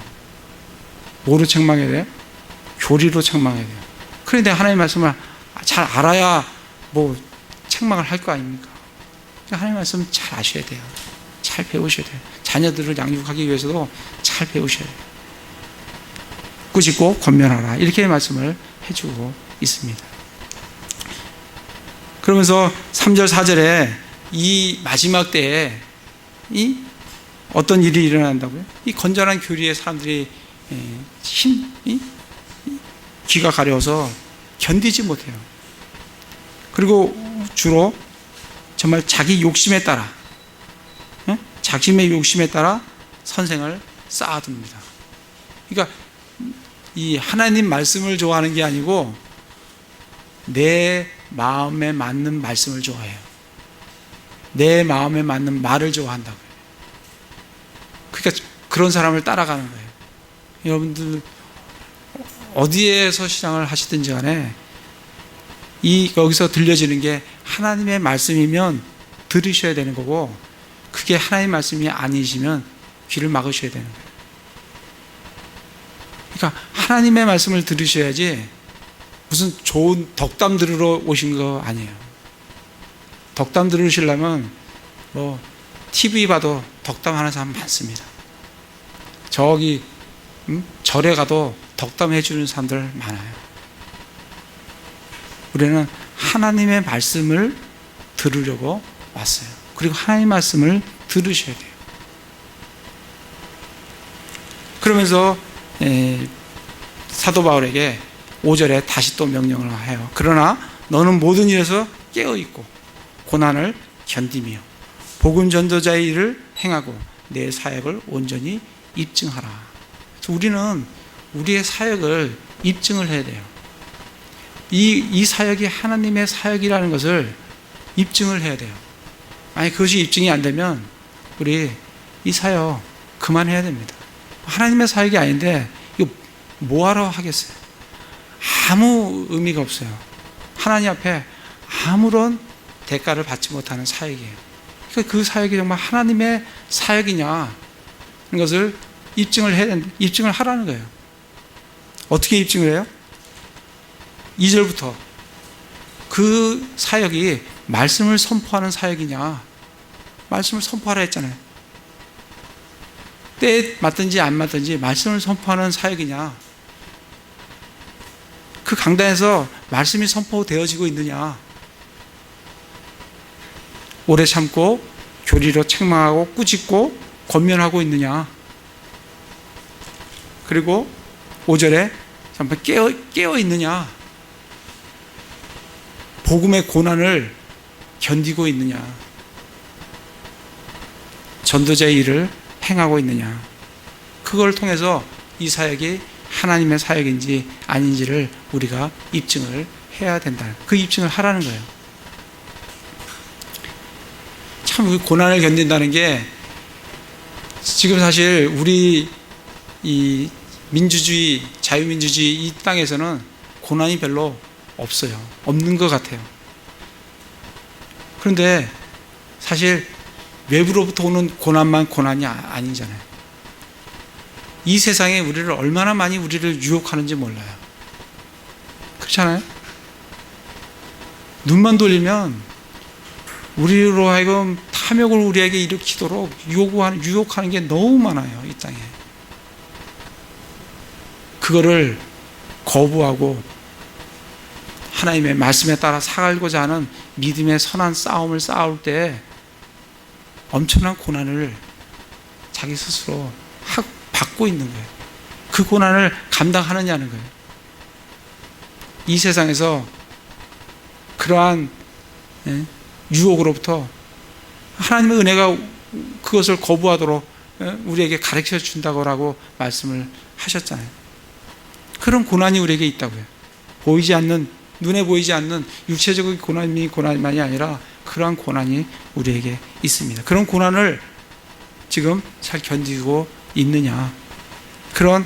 뭐로 책망해야 돼요? 교리로 책망해야 돼요. 그런데 하나님의 말씀을 잘 알아야 뭐 책망을 할 거 아닙니까? 하나님의 말씀 잘 아셔야 돼요. 잘 배우셔야 돼요. 자녀들을 양육하기 위해서도 잘 배우셔야 돼요. 꾸짖고 권면하라, 이렇게 말씀을 해주고 있습니다. 그러면서 3절 4절에 이 마지막 때에 어떤 일이 일어난다고요? 이 건전한 교리에 사람들이 귀가 가려워서 견디지 못해요. 그리고 주로 정말 자기 욕심에 따라, 자신의 욕심에 따라 선생을 쌓아둡니다. 그러니까 이 하나님 말씀을 좋아하는 게 아니고 내 마음에 맞는 말씀을 좋아해요. 내 마음에 맞는 말을 좋아한다고요. 그러니까 그런 사람을 따라가는 거예요. 여러분들 어디에서 신앙을 하시든지 간에 여기서 들려지는 게 하나님의 말씀이면 들으셔야 되는 거고, 그게 하나님의 말씀이 아니시면 귀를 막으셔야 되는 거예요. 그러니까 하나님의 말씀을 들으셔야지 무슨 좋은 덕담 들으러 오신 거 아니에요. 덕담 들으시려면 TV 봐도 덕담 하는 사람 많습니다. 저기 절에 가도 덕담 해주는 사람들 많아요. 우리는 하나님의 말씀을 들으려고 왔어요. 그리고 하나님의 말씀을 들으셔야 돼요. 그러면서 사도 바울에게 5절에 다시 또 명령을 해요. 그러나 너는 모든 일에서 깨어있고 고난을 견디며 복음 전도자의 일을 행하고 내 사역을 온전히 입증하라. 그래서 우리는 우리의 사역을 입증을 해야 돼요. 이 사역이 하나님의 사역이라는 것을 입증을 해야 돼요. 아니, 그것이 입증이 안 되면 우리 이 사역 그만해야 됩니다. 하나님의 사역이 아닌데 이거 뭐하러 하겠어요? 아무 의미가 없어요. 하나님 앞에 아무런 대가를 받지 못하는 사역이에요. 그러니까 그 사역이 정말 하나님의 사역이냐 이런 것을 입증을 해야 되는데, 입증을 하라는 거예요. 어떻게 입증을 해요? 2절부터 그 사역이 말씀을 선포하는 사역이냐, 말씀을 선포하라 했잖아요. 때에 맞든지 안 맞든지 말씀을 선포하는 사역이냐, 그 강단에서 말씀이 선포되어지고 있느냐, 오래 참고 교리로 책망하고 꾸짖고 권면하고 있느냐, 그리고 5절에 잠깐 깨어 있느냐, 복음의 고난을 견디고 있느냐, 전도자의 일을 행하고 있느냐, 그걸 통해서 이 사역이 하나님의 사역인지 아닌지를 우리가 입증을 해야 된다. 그 입증을 하라는 거예요. 참 고난을 견딘다는 게 지금 사실 우리 이 민주주의, 자유민주주의 이 땅에서는 고난이 별로 없어요. 없는 것 같아요. 그런데 사실 외부로부터 오는 고난만 고난이 아니잖아요. 이 세상에 우리를 얼마나 많이 우리를 유혹하는지 몰라요. 그렇잖아요? 눈만 돌리면 우리로 하여금 탐욕을 우리에게 일으키도록 유혹하는 게 너무 많아요, 이 땅에. 그거를 거부하고 하나님의 말씀에 따라 살고자 하는 믿음의 선한 싸움을 싸울 때 엄청난 고난을 자기 스스로 받고 있는 거예요. 그 고난을 감당하느냐는 거예요. 이 세상에서 그러한 유혹으로부터 하나님의 은혜가 그것을 거부하도록 우리에게 가르쳐 준다고 말씀을 하셨잖아요. 그런 고난이 우리에게 있다고요. 보이지 않는, 눈에 보이지 않는 육체적인 고난만이 아니라 그러한 고난이 우리에게 있습니다. 그런 고난을 지금 잘 견디고 있느냐, 그런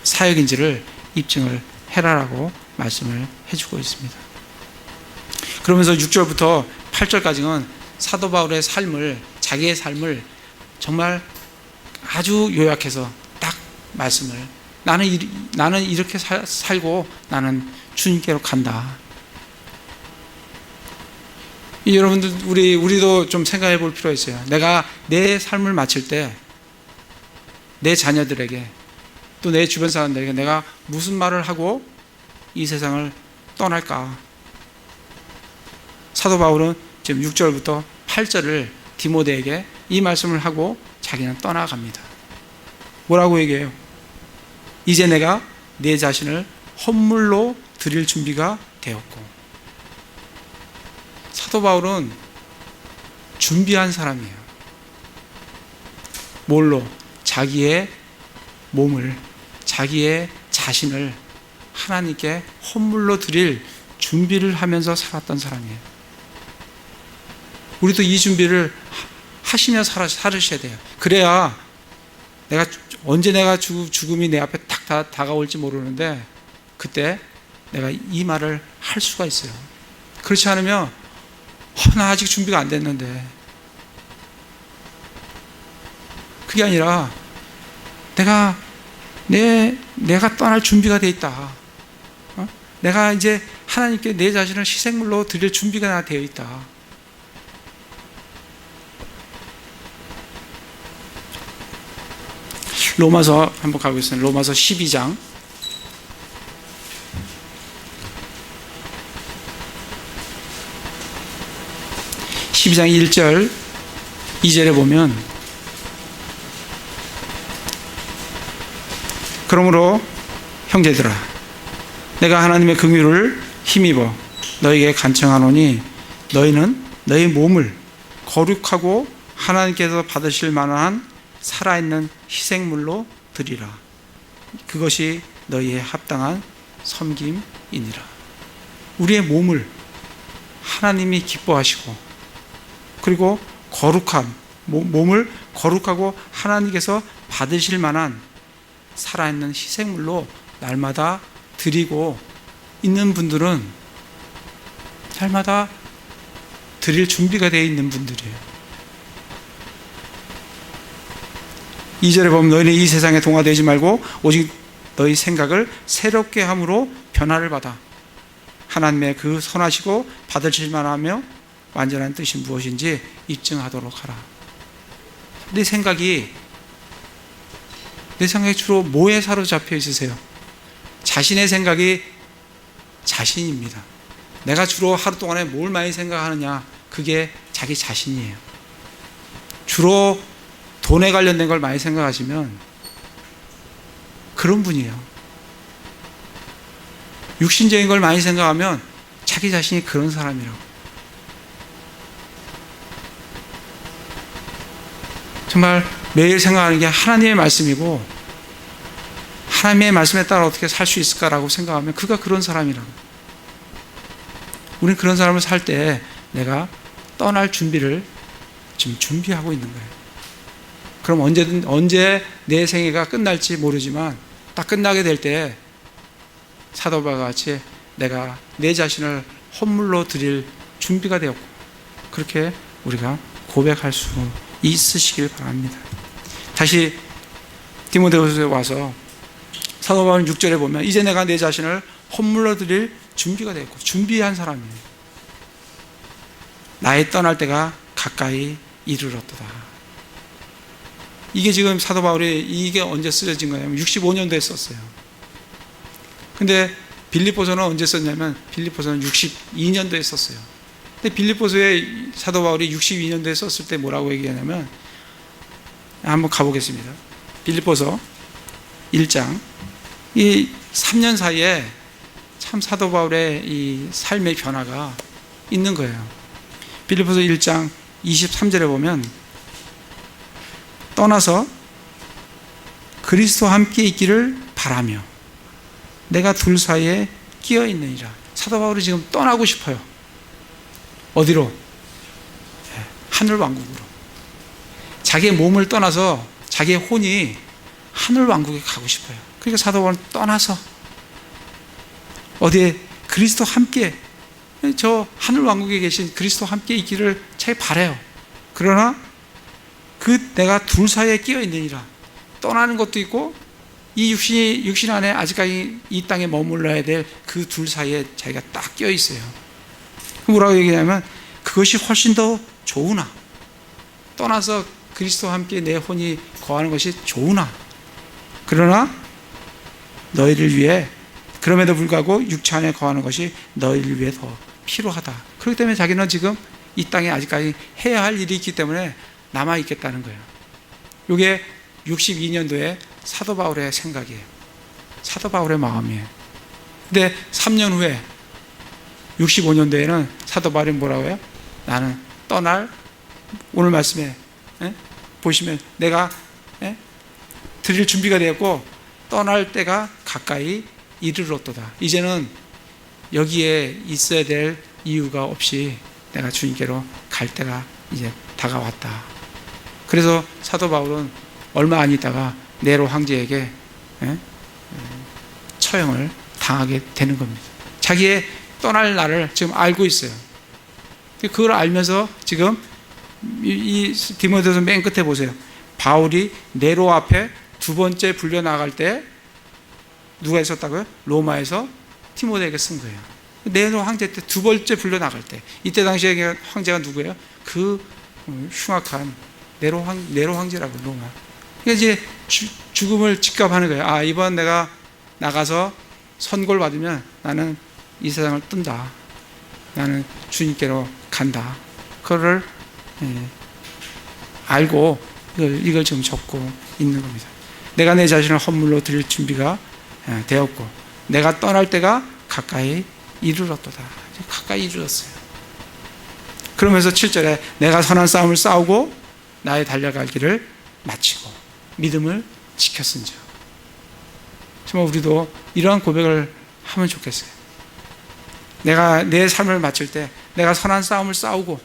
사역인지를 입증을 해라라고 말씀을 해주고 있습니다. 그러면서 6절부터 8절까지는 사도 바울의 삶을, 자기의 삶을 정말 아주 요약해서 딱 말씀을, 나는 이렇게 살고 나는 주님께로 간다. 여러분들 우리도 좀 생각해 볼 필요가 있어요. 내가 내 삶을 마칠 때 내 자녀들에게 또 내 주변 사람들에게 내가 무슨 말을 하고 이 세상을 떠날까? 사도 바울은 지금 6절부터 8절을 디모데에게 이 말씀을 하고 자기는 떠나갑니다. 뭐라고 얘기해요? 이제 내가 내 자신을 헌물로 드릴 준비가 되었고. 사도 바울은 준비한 사람이에요. 뭘로? 자기의 몸을, 자기의 자신을 하나님께 헌물로 드릴 준비를 하면서 살았던 사람이에요. 우리도 이 준비를 하시며 살으셔야 돼요. 그래야 내가 언제 내가 죽음이 내 앞에 탁 다가올지 모르는데 그때 내가 이 말을 할 수가 있어요. 그렇지 않으면 나 아직 준비가 안 됐는데, 그게 아니라 내가 떠날 준비가 돼 있다. 내가 이제 하나님께 내 자신을 희생물로 드릴 준비가 되어 있다. 로마서 한번 가보겠습니다. 로마서 12장 1절 2절에 보면, 그러므로 형제들아, 내가 하나님의 긍휼을 힘입어 너희에게 간청하노니 너희는 너희 몸을 거룩하고 하나님께서 받으실 만한 살아있는 희생물로 드리라. 그것이 너희의 합당한 섬김이니라. 우리의 몸을 하나님이 기뻐하시고, 그리고 몸을 거룩하고 하나님께서 받으실 만한 살아있는 희생물로 날마다 드리고 있는 분들은 날마다 드릴 준비가 되어 있는 분들이에요. 2절에 보면 너희는 이 세상에 동화되지 말고 오직 너희 생각을 새롭게 함으로 변화를 받아 하나님의 그 선하시고 받으실 만하며 완전한 뜻이 무엇인지 입증하도록 하라. 내 생각이 주로 뭐에 사로잡혀 있으세요? 자신의 생각이 자신입니다. 내가 주로 하루 동안에 뭘 많이 생각하느냐, 그게 자기 자신이에요. 주로 돈에 관련된 걸 많이 생각하시면 그런 분이에요. 육신적인 걸 많이 생각하면 자기 자신이 그런 사람이라고. 정말 매일 생각하는 게 하나님의 말씀이고, 하나님의 말씀에 따라 어떻게 살 수 있을까라고 생각하면 그가 그런 사람이라고. 우리는 그런 사람을 살 때 내가 떠날 준비를 지금 준비하고 있는 거예요. 그럼 언제 내 생애가 끝날지 모르지만 딱 끝나게 될 때 사도 바울과 같이 내가 내 자신을 헌물로 드릴 준비가 되었고, 그렇게 우리가 고백할 수 있으시길 바랍니다. 다시 디모데후서에 와서 사도 바울은 6절에 보면 이제 내가 내 자신을 헌물로 드릴 준비가 되었고, 준비한 사람이에요. 나의 떠날 때가 가까이 이르렀도다. 이게 지금 사도 바울이 이게 언제 쓰여진 거냐면 65년도에 썼어요. 근데 빌립보서는 언제 썼냐면 빌립보서는 62년도에 썼어요. 근데 빌립보서에 사도 바울이 62년도에 썼을 때 뭐라고 얘기하냐면, 한번 가보겠습니다. 빌립보서 1장. 이 3년 사이에 참 사도 바울의 이 삶의 변화가 있는 거예요. 빌립보서 1장 23절에 보면, 떠나서 그리스도와 함께 있기를 바라며 내가 둘 사이에 끼어 있느니라. 사도 바울이 지금 떠나고 싶어요. 어디로? 하늘 왕국으로. 자기의 몸을 떠나서 자기의 혼이 하늘 왕국에 가고 싶어요. 그러니까 사도 바울은 떠나서 어디에 그리스도와 함께, 저 하늘 왕국에 계신 그리스도와 함께 있기를 잘 바라요. 그러나 내가 둘 사이에 끼어 있느니라. 떠나는 것도 있고 이 육신 안에 아직까지 이 땅에 머물러야 될 그 둘 사이에 자기가 딱 끼어 있어요. 뭐라고 얘기하냐면 그것이 훨씬 더 좋으나, 떠나서 그리스도와 함께 내 혼이 거하는 것이 좋으나, 그러나 너희를 위해, 그럼에도 불구하고 육체 안에 거하는 것이 너희를 위해 더 필요하다. 그렇기 때문에 자기는 지금 이 땅에 아직까지 해야 할 일이 있기 때문에 남아있겠다는 거예요. 이게 62년도에 사도 바울의 생각이에요. 사도 바울의 마음이에요. 근데 3년 후에 65년도에는 사도 바울이 뭐라고 해요? 나는 떠날, 오늘 말씀에 보시면 내가 드릴 준비가 되었고 떠날 때가 가까이 이르렀도다. 이제는 여기에 있어야 될 이유가 없이 내가 주님께로 갈 때가 이제 다가왔다. 그래서 사도 바울은 얼마 안 있다가 네로 황제에게 처형을 당하게 되는 겁니다. 자기의 떠날 날을 지금 알고 있어요. 그걸 알면서 지금 이 디모데후서 맨 끝에 보세요. 바울이 네로 앞에 두 번째 불려 나갈 때 누가 있었다고요? 로마에서 디모데에게 쓴 거예요. 네로 황제 때 두 번째 불려 나갈 때, 이때 당시에 황제가 누구예요? 그 흉악한 네로 황제라고, 로마. 그러니까 이제 죽음을 직감하는 거예요. 아, 이번 내가 나가서 선고를 받으면 나는 이 세상을 뜬다. 나는 주님께로 간다. 그거를 알고 이걸 지금 적고 있는 겁니다. 내가 내 자신을 헌물로 드릴 준비가 되었고 내가 떠날 때가 가까이 이르렀도다. 가까이 이르렀어요. 그러면서 7절에 내가 선한 싸움을 싸우고 나의 달려갈 길을 마치고 믿음을 지켰은즉. 정말 우리도 이러한 고백을 하면 좋겠어요. 내가 내 삶을 마칠 때 내가 선한 싸움을 싸우고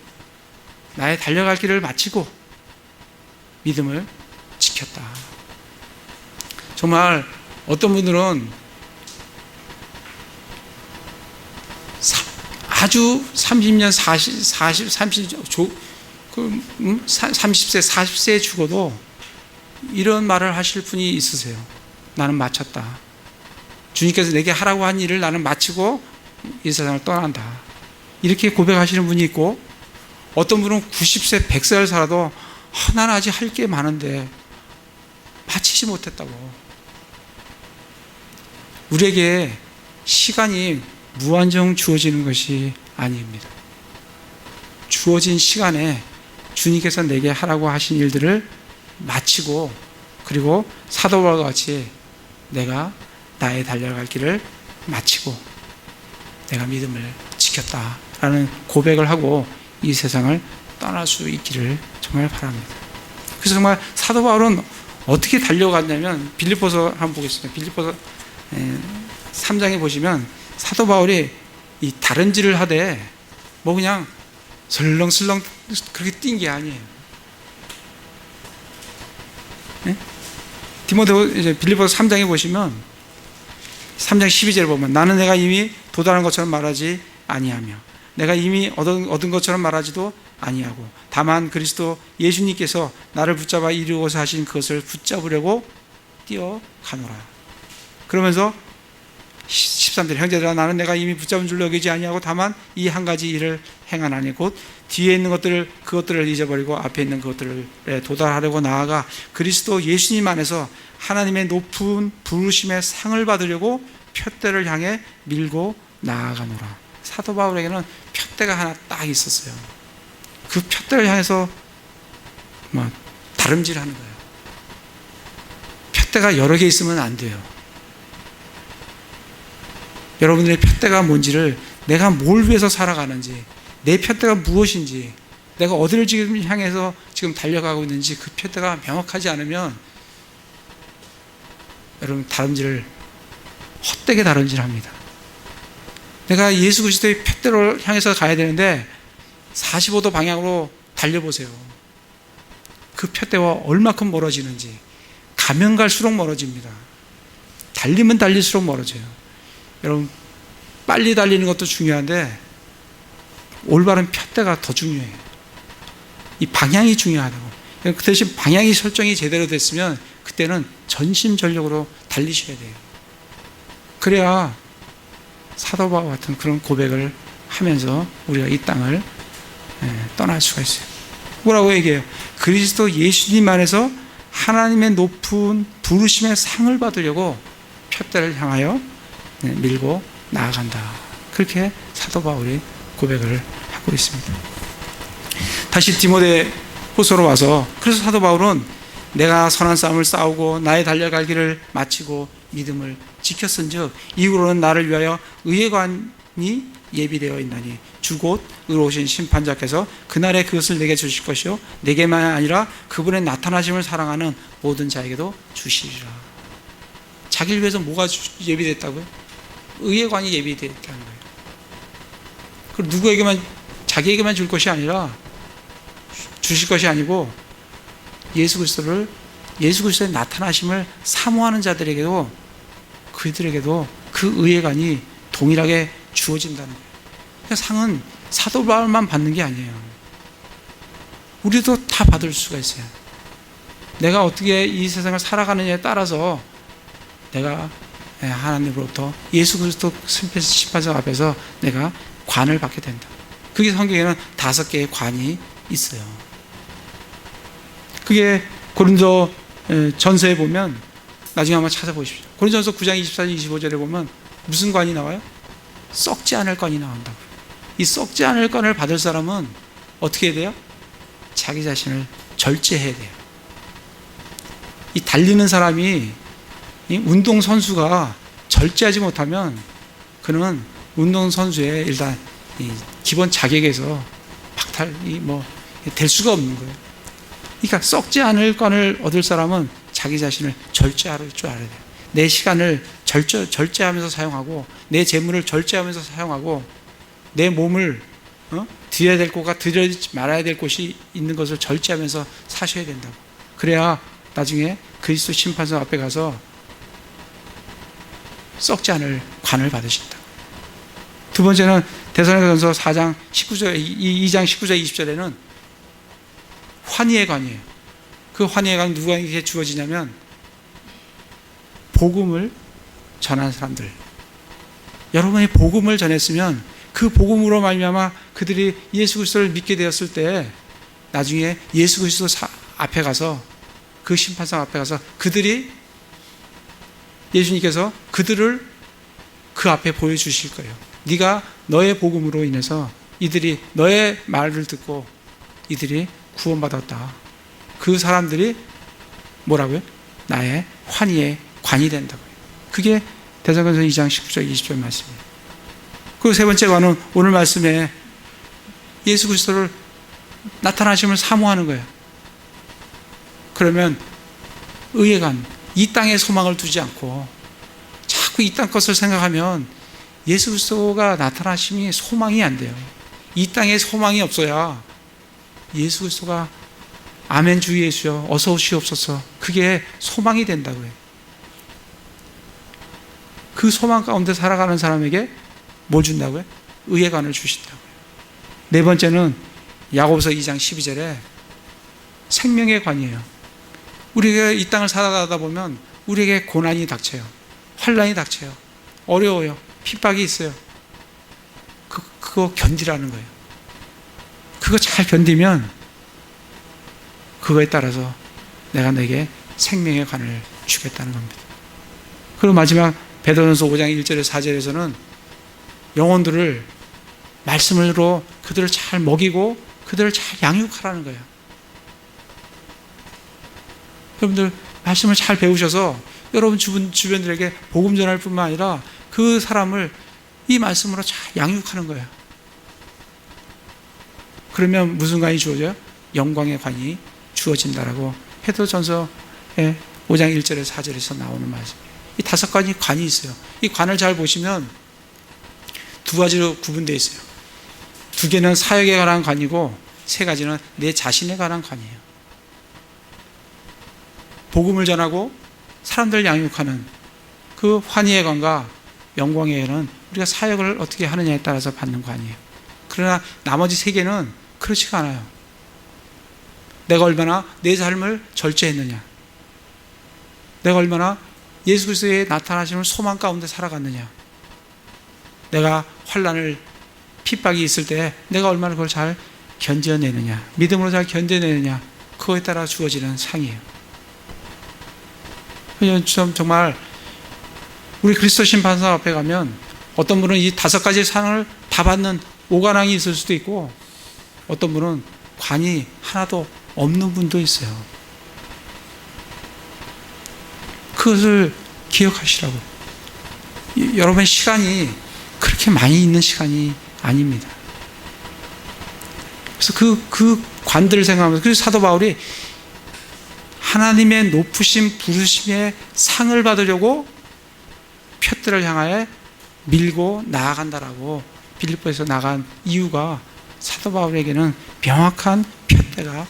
나의 달려갈 길을 마치고 믿음을 지켰다. 정말 어떤 분들은 아주 30년, 30세, 40세에 죽어도 이런 말을 하실 분이 있으세요. 나는 마쳤다. 주님께서 내게 하라고 한 일을 나는 마치고 이 세상을 떠난다. 이렇게 고백하시는 분이 있고, 어떤 분은 90세, 100세를 살아도 나는 아직 할 게 많은데 마치지 못했다고. 우리에게 시간이 무한정 주어지는 것이 아닙니다. 주어진 시간에 주님께서 내게 하라고 하신 일들을 마치고, 그리고 사도 바울과 같이 내가 나의 달려갈 길을 마치고 내가 믿음을 지켰다라는 고백을 하고 이 세상을 떠날 수 있기를 정말 바랍니다. 그래서 정말 사도 바울은 어떻게 달려갔냐면, 빌립보서 한번 보겠습니다. 빌립보서 3장에 보시면 사도 바울이 이 다른질을 하되 뭐 그냥 설렁설렁 그렇게 뛴 게 아니에요. 네? 이제 빌립보서 3장에 보시면 3장 12절에 보면 나는 내가 이미 도달한 것처럼 말하지 아니하며 내가 이미 얻은 것처럼 말하지도 아니하고 다만 그리스도 예수님께서 나를 붙잡아 이루고서 하신 그것을 붙잡으려고 뛰어가노라. 그러면서 13절 형제들아 나는 내가 이미 붙잡은 줄로 여기지 아니하고 다만 이 한 가지 일을 행하나니 곧 뒤에 있는 그것들을 잊어버리고 앞에 있는 그것들에 도달하려고 나아가 그리스도 예수님 안에서 하나님의 높은 부르심의 상을 받으려고 푯대를 향해 밀고 나아가노라. 사도 바울에게는 푯대가 하나 딱 있었어요. 그 푯대를 향해서 다름질하는 거예요. 푯대가 여러 개 있으면 안 돼요. 여러분들의 푯대가 뭔지를, 내가 뭘 위해서 살아가는지, 내 푯대가 무엇인지, 내가 어디를 지금 향해서 지금 달려가고 있는지 그 푯대가 명확하지 않으면 여러분 헛되게 다름질합니다. 내가 예수 그리스도의 푯대를 향해서 가야 되는데 45도 방향으로 달려보세요. 그 푯대와 얼마큼 멀어지는지. 가면 갈수록 멀어집니다. 달리면 달릴수록 멀어져요. 여러분 빨리 달리는 것도 중요한데 올바른 푯대가 더 중요해요. 이 방향이 중요하다고. 그 대신 방향이 설정이 제대로 됐으면 그때는 전심전력으로 달리셔야 돼요. 그래야 사도 바울 같은 그런 고백을 하면서 우리가 이 땅을 떠날 수가 있어요. 뭐라고 얘기해요? 그리스도 예수님 안에서 하나님의 높은 부르심의 상을 받으려고 푯대를 향하여 밀고 나아간다. 그렇게 사도 바울이 고백을 하고 있습니다. 다시 디모데 후서로 와서, 그래서 사도 바울은 내가 선한 싸움을 싸우고 나의 달려갈 길을 마치고 믿음을 지켰은즉 이후로는 나를 위하여 의의 관이 예비되어 있나니 주 곧 의로우신 심판자께서 그날에 그것을 내게 주실 것이요 내게만 아니라 그분의 나타나심을 사랑하는 모든 자에게도 주시리라. 자기를 위해서 뭐가 예비됐다고요? 의의 관이 예비되어 있다는 거예요. 그 누구에게만, 자기에게만 줄 것이 아니라, 주실 것이 아니고 예수 그리스도를 예수 그리스도의 나타나심을 사모하는 자들에게도 그들에게도 그 의회관이 동일하게 주어진다는 거예요. 그러니까 상은 사도 바울만 받는 게 아니에요. 우리도 다 받을 수가 있어요. 내가 어떻게 이 세상을 살아가느냐에 따라서 내가 하나님으로부터 예수 그리스도 심판석 앞에서 내가 관을 받게 된다. 그게 성경에는 5개의 관이 있어요. 그게 고린도 전서에 보면 나중에 한번 찾아보십시오. 고린도전서 9장 24절 25절에 보면 무슨 관이 나와요? 썩지 않을 관이 나온다고요. 이 썩지 않을 관을 받을 사람은 어떻게 해야 돼요? 자기 자신을 절제해야 돼요. 이 달리는 사람이, 이 운동선수가 절제하지 못하면 그는 운동선수의 일단 이 기본 자격에서 박탈이 될 수가 없는 거예요. 그러니까 썩지 않을 관을 얻을 사람은 자기 자신을 절제할 줄 알아야 돼요. 내 시간을 절제하면서 사용하고, 내 재물을 절제하면서 사용하고, 내 몸을 드려야 될 곳과 드리지 말아야 될 곳이 있는 것을 절제하면서 사셔야 된다고. 그래야 나중에 그리스도 심판석 앞에 가서 썩지 않을 관을 받으신다. 두 번째는 데살로니가전서 4장 19절, 2장 19절 20절에는 환희의 관이에요. 그 환희의 관은 누구에게 주어지냐면 복음을 전한 사람들. 여러분이 복음을 전했으면 그 복음으로 말미암아 그들이 예수 그리스도를 믿게 되었을 때 나중에 예수 그리스도 앞에 가서, 그 심판상 앞에 가서 그들이, 예수님께서 그들을 그 앞에 보여주실 거예요. 네가 너의 복음으로 인해서 이들이 너의 말을 듣고 이들이 구원받았다. 그 사람들이 뭐라고요? 나의 환희의 관이 된다고요. 그게 데살로니가전서 2장 19절 20절 말씀이에요. 그리고 세 번째 관은 오늘 말씀에 예수 그리스도를 나타나심을 사모하는 거예요. 그러면 의의 관, 이 땅에 소망을 두지 않고 자꾸 이 땅 것을 생각하면 예수 그리스도가 나타나심이 소망이 안 돼요. 이 땅에 소망이 없어야 예수 그리스도가 아멘 주 예수여 어서 오시옵소서, 그게 소망이 된다고요. 그 소망 가운데 살아가는 사람에게 뭘 준다고요? 의의 관을 주신다고요. 네 번째는 야고보서 2장 12절에 생명의 관이에요. 우리가 이 땅을 살아가다 보면 우리에게 고난이 닥쳐요. 환난이 닥쳐요. 어려워요. 핍박이 있어요. 그거 견디라는 거예요. 그거 잘 견디면 그거에 따라서 내가 너에게 생명의 관을 주겠다는 겁니다. 그리고 마지막 베드로전서 5장 1절에 4절에서는 영혼들을 말씀으로 그들을 잘 먹이고 그들을 잘 양육하라는 거예요. 여러분들 말씀을 잘 배우셔서 여러분 주변들에게 복음 전할 뿐만 아니라 그 사람을 이 말씀으로 잘 양육하는 거예요. 그러면 무슨 관이 주어져요? 영광의 관이 주어진다라고 베드로전서의 5장 1절에 4절에서 나오는 말씀이에요. 이 5가지 관이 있어요. 이 관을 잘 보시면 2가지로 구분되어 있어요. 2개는 사역에 관한 관이고 3가지는 내 자신에 관한 관이에요. 복음을 전하고 사람들 양육하는 그 환희의 관과 영광의 관은 우리가 사역을 어떻게 하느냐에 따라서 받는 관이에요. 그러나 나머지 3개는 그렇지가 않아요. 내가 얼마나 내 삶을 절제했느냐, 내가 얼마나 예수 그리스도의 나타나심을 소망 가운데 살아갔느냐, 내가 환난을, 핍박이 있을 때 내가 얼마나 그걸 잘 견뎌내느냐, 믿음으로 잘 견뎌내느냐, 그거에 따라 주어지는 상이에요. 정말 우리 그리스도 심판상 앞에 가면 어떤 분은 이 5가지 상을 다 받는 오관왕이 있을 수도 있고 어떤 분은 관이 하나도 없는 분도 있어요. 그것을 기억하시라고. 여러분의 시간이 그렇게 많이 있는 시간이 아닙니다. 그래서 그 관들을 생각하면서, 그래서 사도 바울이 하나님의 높으신 부르심의 상을 받으려고 푯들을 향하여 밀고 나아간다라고 빌립보에서 나간 이유가 사도 바울에게는 명확한 푯대가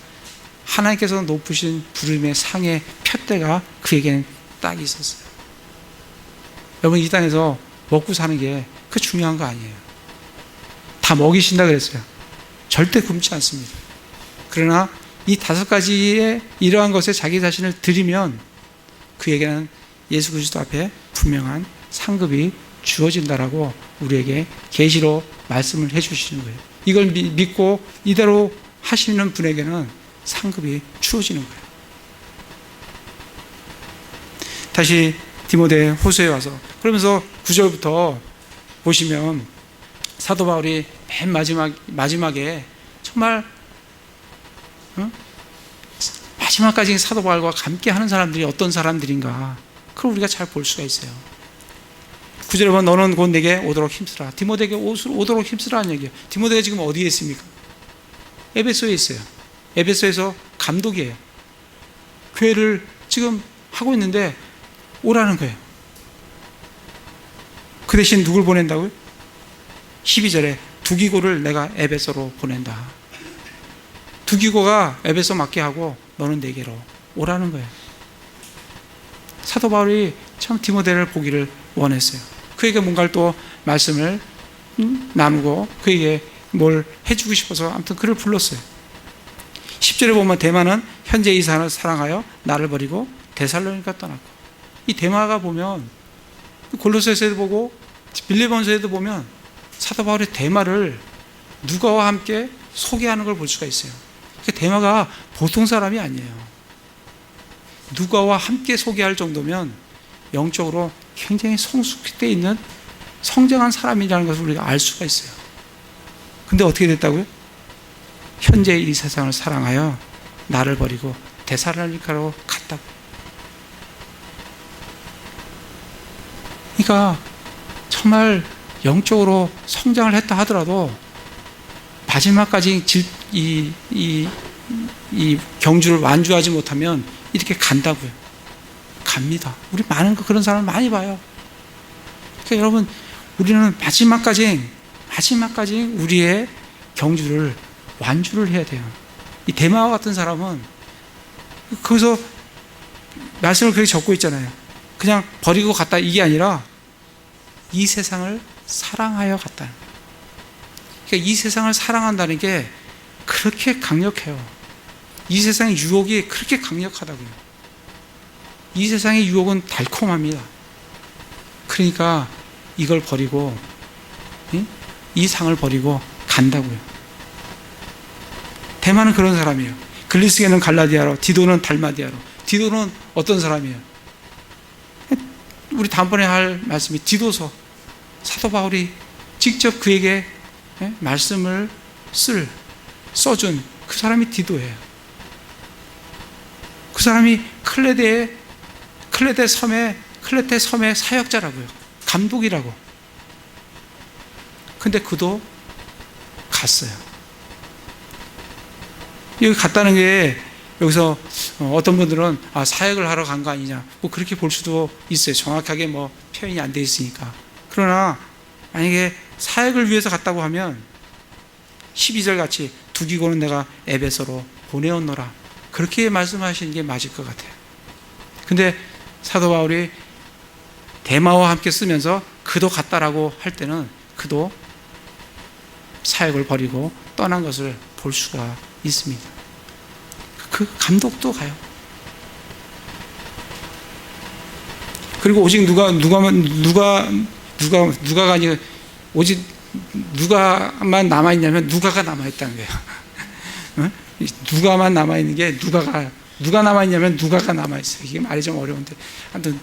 하나님께서 높으신 부름의 상의 푯대가 그에게는 딱 있었어요. 여러분, 이 땅에서 먹고 사는 게 그 중요한 거 아니에요. 다 먹이신다 그랬어요. 절대 굶지 않습니다. 그러나 이 5가지의 이러한 것에 자기 자신을 드리면 그에게는 예수 그리스도 앞에 분명한 상급이 주어진다라고 우리에게 계시로 말씀을 해주시는 거예요. 이걸 믿고 이대로 하시는 분에게는 상급이 주어지는 거예요. 다시 디모데 후서에 와서, 그러면서 9절부터 보시면 사도 바울이 맨 마지막에 정말 마지막까지 사도 바울과 함께 하는 사람들이 어떤 사람들인가, 그걸 우리가 잘 볼 수가 있어요. 9절에 보면 너는 곧 내게 오도록 힘쓰라. 디모데에게 오도록 힘쓰라는 얘기예요. 디모데가 지금 어디에 있습니까? 에베소에 있어요. 에베소에서 감독이에요. 교회를 지금 하고 있는데 오라는 거예요. 그 대신 누굴 보낸다고요? 12절에 두기고를 내가 에베소로 보낸다. 두기고가 에베소 맡게 하고 너는 내게로 오라는 거예요. 사도 바울이 참 디모데를 보기를 원했어요. 그에게 뭔가를 또 말씀을 나누고 그에게 뭘 해주고 싶어서 아무튼 그를 불렀어요. 10절에 보면 데마는 현재 이 사람을 사랑하여 나를 버리고 데살로니가 떠났고, 이 데마가 보면 골로새서에도 보고 빌립보서에도 보면 사도 바울의 데마를 누가와 함께 소개하는 걸 볼 수가 있어요. 데마가 보통 사람이 아니에요. 누가와 함께 소개할 정도면 영적으로 굉장히 성숙되어 있는 성장한 사람이라는 것을 우리가 알 수가 있어요. 근데 어떻게 됐다고요? 현재 이 세상을 사랑하여 나를 버리고 데살로니가로 갔다고. 그러니까 정말 영적으로 성장을 했다 하더라도 마지막까지 이 경주를 완주하지 못하면 이렇게 간다고요. 갑니다. 우리 많은 그런 사람을 많이 봐요. 그러니까 여러분, 우리는 마지막까지 우리의 경주를 완주를 해야 돼요. 이 데마와 같은 사람은 거기서 말씀을 그렇게 적고 있잖아요. 그냥 버리고 갔다 이게 아니라 이 세상을 사랑하여 갔다는 거예요. 그러니까 이 세상을 사랑한다는 게 그렇게 강력해요. 이 세상의 유혹이 그렇게 강력하다고요. 이 세상의 유혹은 달콤합니다. 그러니까 이걸 버리고 이 상을 버리고 간다고요. 대만은 그런 사람이에요. 글리스게는 갈라디아로, 디도는 달마디아로. 디도는 어떤 사람이에요? 우리 다음번에 할 말씀이 디도서. 사도 바울이 직접 그에게 말씀을 써준 그 사람이 디도예요. 그 사람이 클레테 섬의 사역자라고요. 감독이라고. 근데 그도 갔어요. 여기 갔다는 게 여기서 어떤 분들은 사역을 하러 간 거 아니냐, 뭐 그렇게 볼 수도 있어요. 정확하게 뭐 표현이 안 돼 있으니까. 그러나 만약에 사역을 위해서 갔다고 하면 12절 같이 두기고는 내가 에베소로 보내었노라, 그렇게 말씀하시는 게 맞을 것 같아요. 근데 사도 바울이 데마와 함께 쓰면서 그도 갔다라고 할 때는 그도 사역을 버리고 떠난 것을 볼 수가 있습니다. 그 감독도 가요. 그리고 오직 누가가 아니고 오직 누가만 남아있냐면 누가가 남아있다는 거예요. 누가만 남아있는 게 누가 남아있냐면 누가가 남아있어요. 이게 말이 좀 어려운데 아무튼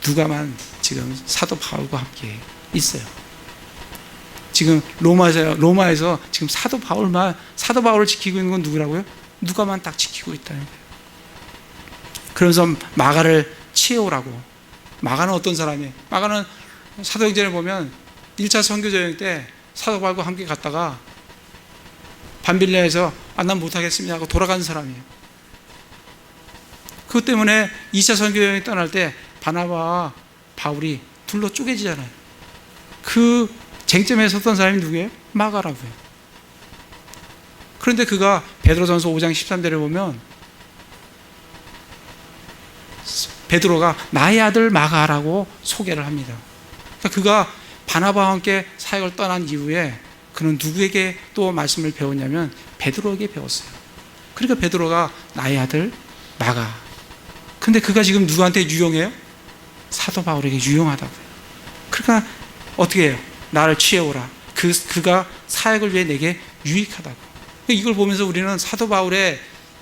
누가만 지금 사도 바울과 함께 있어요. 지금 로마에서 지금 사도 바울을 지키고 있는 건 누구라고요? 누가만 딱 지키고 있다는 거예요. 그러면서 마가를 치해오라고. 마가는 어떤 사람이에요? 마가는 사도행전에 보면 1차 선교제 여행 때 사도 바울과 함께 갔다가 밤빌레에서 난 못하겠습니다 하고 돌아간 사람이에요. 그것 때문에 2차 선교 여행 떠날 때 바나바와 바울이 둘로 쪼개지잖아요. 그 쟁점에 섰던 사람이 누구예요? 마가라고요. 그런데 그가 베드로전서 5장 13절에 보면 베드로가 나의 아들 마가라고 소개를 합니다. 그러니까 그가 바나바와 함께 사역을 떠난 이후에 그는 누구에게 또 말씀을 배웠냐면 베드로에게 배웠어요. 그러니까 베드로가 나의 아들 마가. 근데 그가 지금 누구한테 유용해요? 사도 바울에게 유용하다고요. 그러니까 어떻게 해요? 나를 취해오라. 그가 사역을 위해 내게 유익하다고. 이걸 보면서 우리는 사도 바울의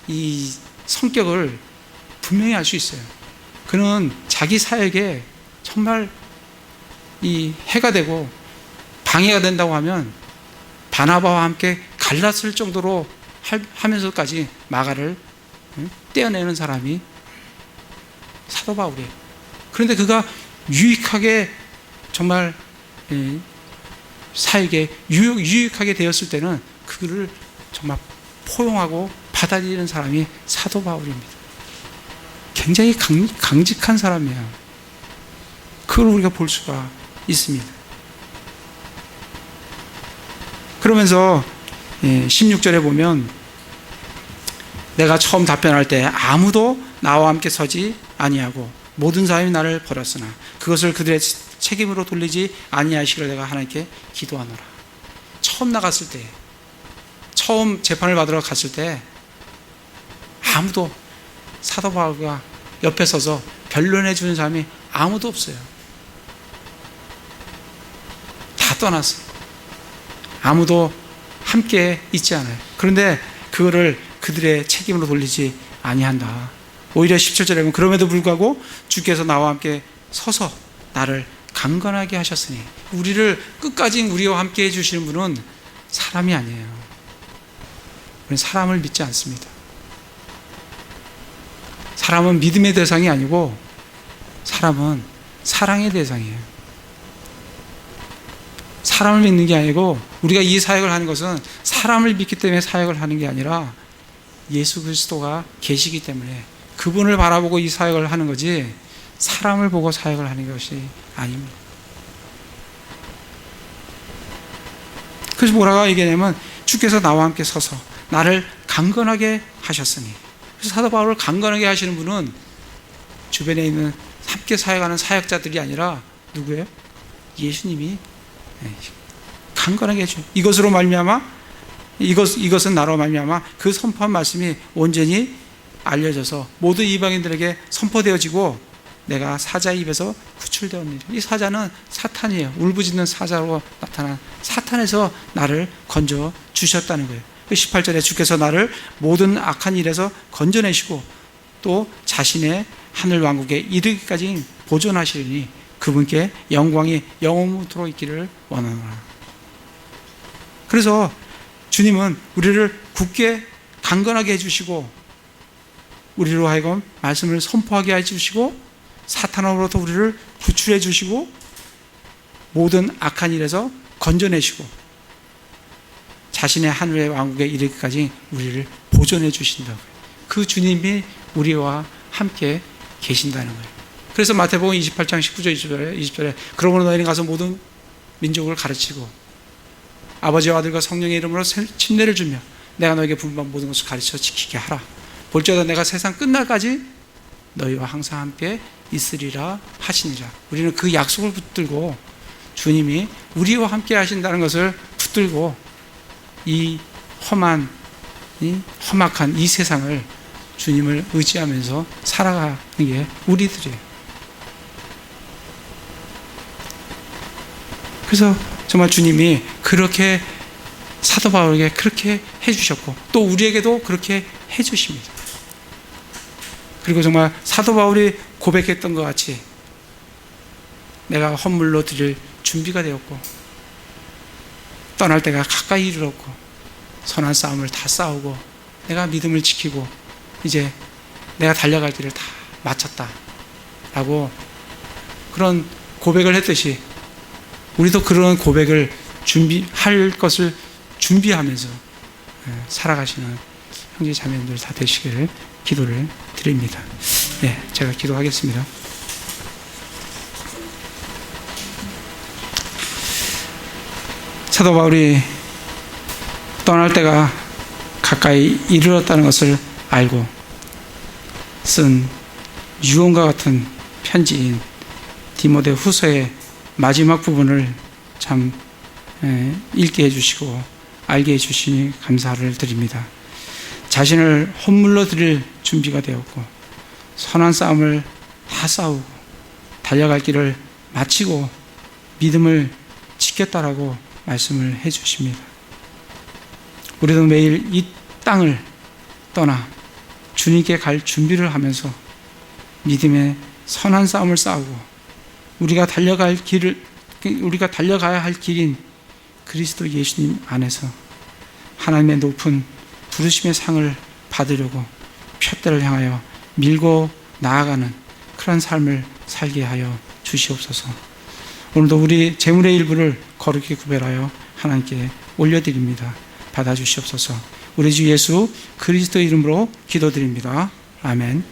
이 성격을 분명히 알 수 있어요. 그는 자기 사역에 정말 이 해가 되고 방해가 된다고 하면 바나바와 함께 갈랐을 정도로 하면서까지 마가를 떼어내는 사람이 사도 바울이에요. 그런데 그가 유익하게 정말 사역에 유익하게 되었을 때는 그를 정말 포용하고 받아들이는 사람이 사도 바울입니다. 굉장히 강직한 사람이에요. 그걸 우리가 볼 수가 있습니다. 그러면서 16절에 보면 내가 처음 답변할 때 아무도 나와 함께 서지 아니하고 모든 사람이 나를 버렸으나 그것을 그들의 책임으로 돌리지 아니하시기를 내가 하나님께 기도하노라. 처음 나갔을 때, 처음 재판을 받으러 갔을 때 아무도 사도 바울과 옆에 서서 변론해 주는 사람이 아무도 없어요. 다 떠났어요. 아무도 함께 있지 않아요. 그런데 그거를 그들의 책임으로 돌리지 아니한다. 오히려 17절에 보면 그럼에도 불구하고 주께서 나와 함께 서서 나를 강건하게 하셨으니, 우리를 끝까지 우리와 함께 해주시는 분은 사람이 아니에요. 우리는 사람을 믿지 않습니다. 사람은 믿음의 대상이 아니고 사람은 사랑의 대상이에요. 사람을 믿는 게 아니고, 우리가 이 사역을 하는 것은 사람을 믿기 때문에 사역을 하는 게 아니라 예수 그리스도가 계시기 때문에 그분을 바라보고 이 사역을 하는 거지, 사람을 보고 사역을 하는 것이 아닙니다. 그래서 뭐라고 얘기하냐면 주께서 나와 함께 서서 나를 강건하게 하셨으니, 그래서 사도 바울을 강건하게 하시는 분은 주변에 있는 함께 사역하는 사역자들이 아니라 누구예요? 예수님이 강건하게 해줘요. 이것으로 말미암아, 이것은 나로 말미암아 그 선포한 말씀이 온전히 알려져서 모든 이방인들에게 선포되어지고 내가 사자의 입에서 구출되었느니라. 이 사자는 사탄이에요. 울부짖는 사자로 나타난 사탄에서 나를 건져 주셨다는 거예요. 18절에 주께서 나를 모든 악한 일에서 건져내시고 또 자신의 하늘 왕국에 이르기까지 보존하시리니 그분께 영광이 영원토록 있기를 원하노라. 그래서 주님은 우리를 굳게 강건하게 해주시고 우리로 하여금 말씀을 선포하게 해주시고 사탄으로부터 우리를 구출해 주시고 모든 악한 일에서 건져내시고 자신의 하늘의 왕국에 이르기까지 우리를 보존해 주신다고요. 그 주님이 우리와 함께 계신다는 거예요. 그래서 마태복음 28장 19절 20절에 그러므로 너희는 가서 모든 민족을 가르치고 아버지와 아들과 성령의 이름으로 침례를 주며 내가 너에게 분부한 모든 것을 가르쳐 지키게 하라. 볼지어다 내가 세상 끝날까지 너희와 항상 함께 있으리라 하시니라. 우리는 그 약속을 붙들고 주님이 우리와 함께 하신다는 것을 붙들고 이 험악한 이 세상을 주님을 의지하면서 살아가는 게 우리들이에요. 그래서 정말 주님이 그렇게 사도 바울에게 그렇게 해주셨고 또 우리에게도 그렇게 해주십니다. 그리고 정말 사도 바울이 고백했던 것 같이 내가 헌물로 드릴 준비가 되었고 떠날 때가 가까이 이르렀고 선한 싸움을 다 싸우고 내가 믿음을 지키고 이제 내가 달려갈 길을 다 마쳤다 라고 그런 고백을 했듯이 우리도 그런 고백을 준비할 것을 준비하면서 살아가시는 형제 자매님들 다 되시기를 기도를 드립니다. 네, 제가 기도하겠습니다. 사도 바울이 떠날 때가 가까이 이르렀다는 것을 알고 쓴 유언과 같은 편지인 디모데 후서의 마지막 부분을 참 읽게 해주시고 알게 해주시니 감사를 드립니다. 자신을 혼물로 드릴 준비가 되었고 선한 싸움을 다 싸우고 달려갈 길을 마치고 믿음을 지켰다라고 말씀을 해주십니다. 우리도 매일 이 땅을 떠나 주님께 갈 준비를 하면서 믿음의 선한 싸움을 싸우고 우리가 달려가야 할 길인 그리스도 예수님 안에서 하나님의 높은 부르심의 상을 받으려고 푯대를 향하여 밀고 나아가는 그런 삶을 살게 하여 주시옵소서. 오늘도 우리 재물의 일부를 거룩히 구별하여 하나님께 올려드립니다. 받아주시옵소서. 우리 주 예수 그리스도 이름으로 기도드립니다. 아멘.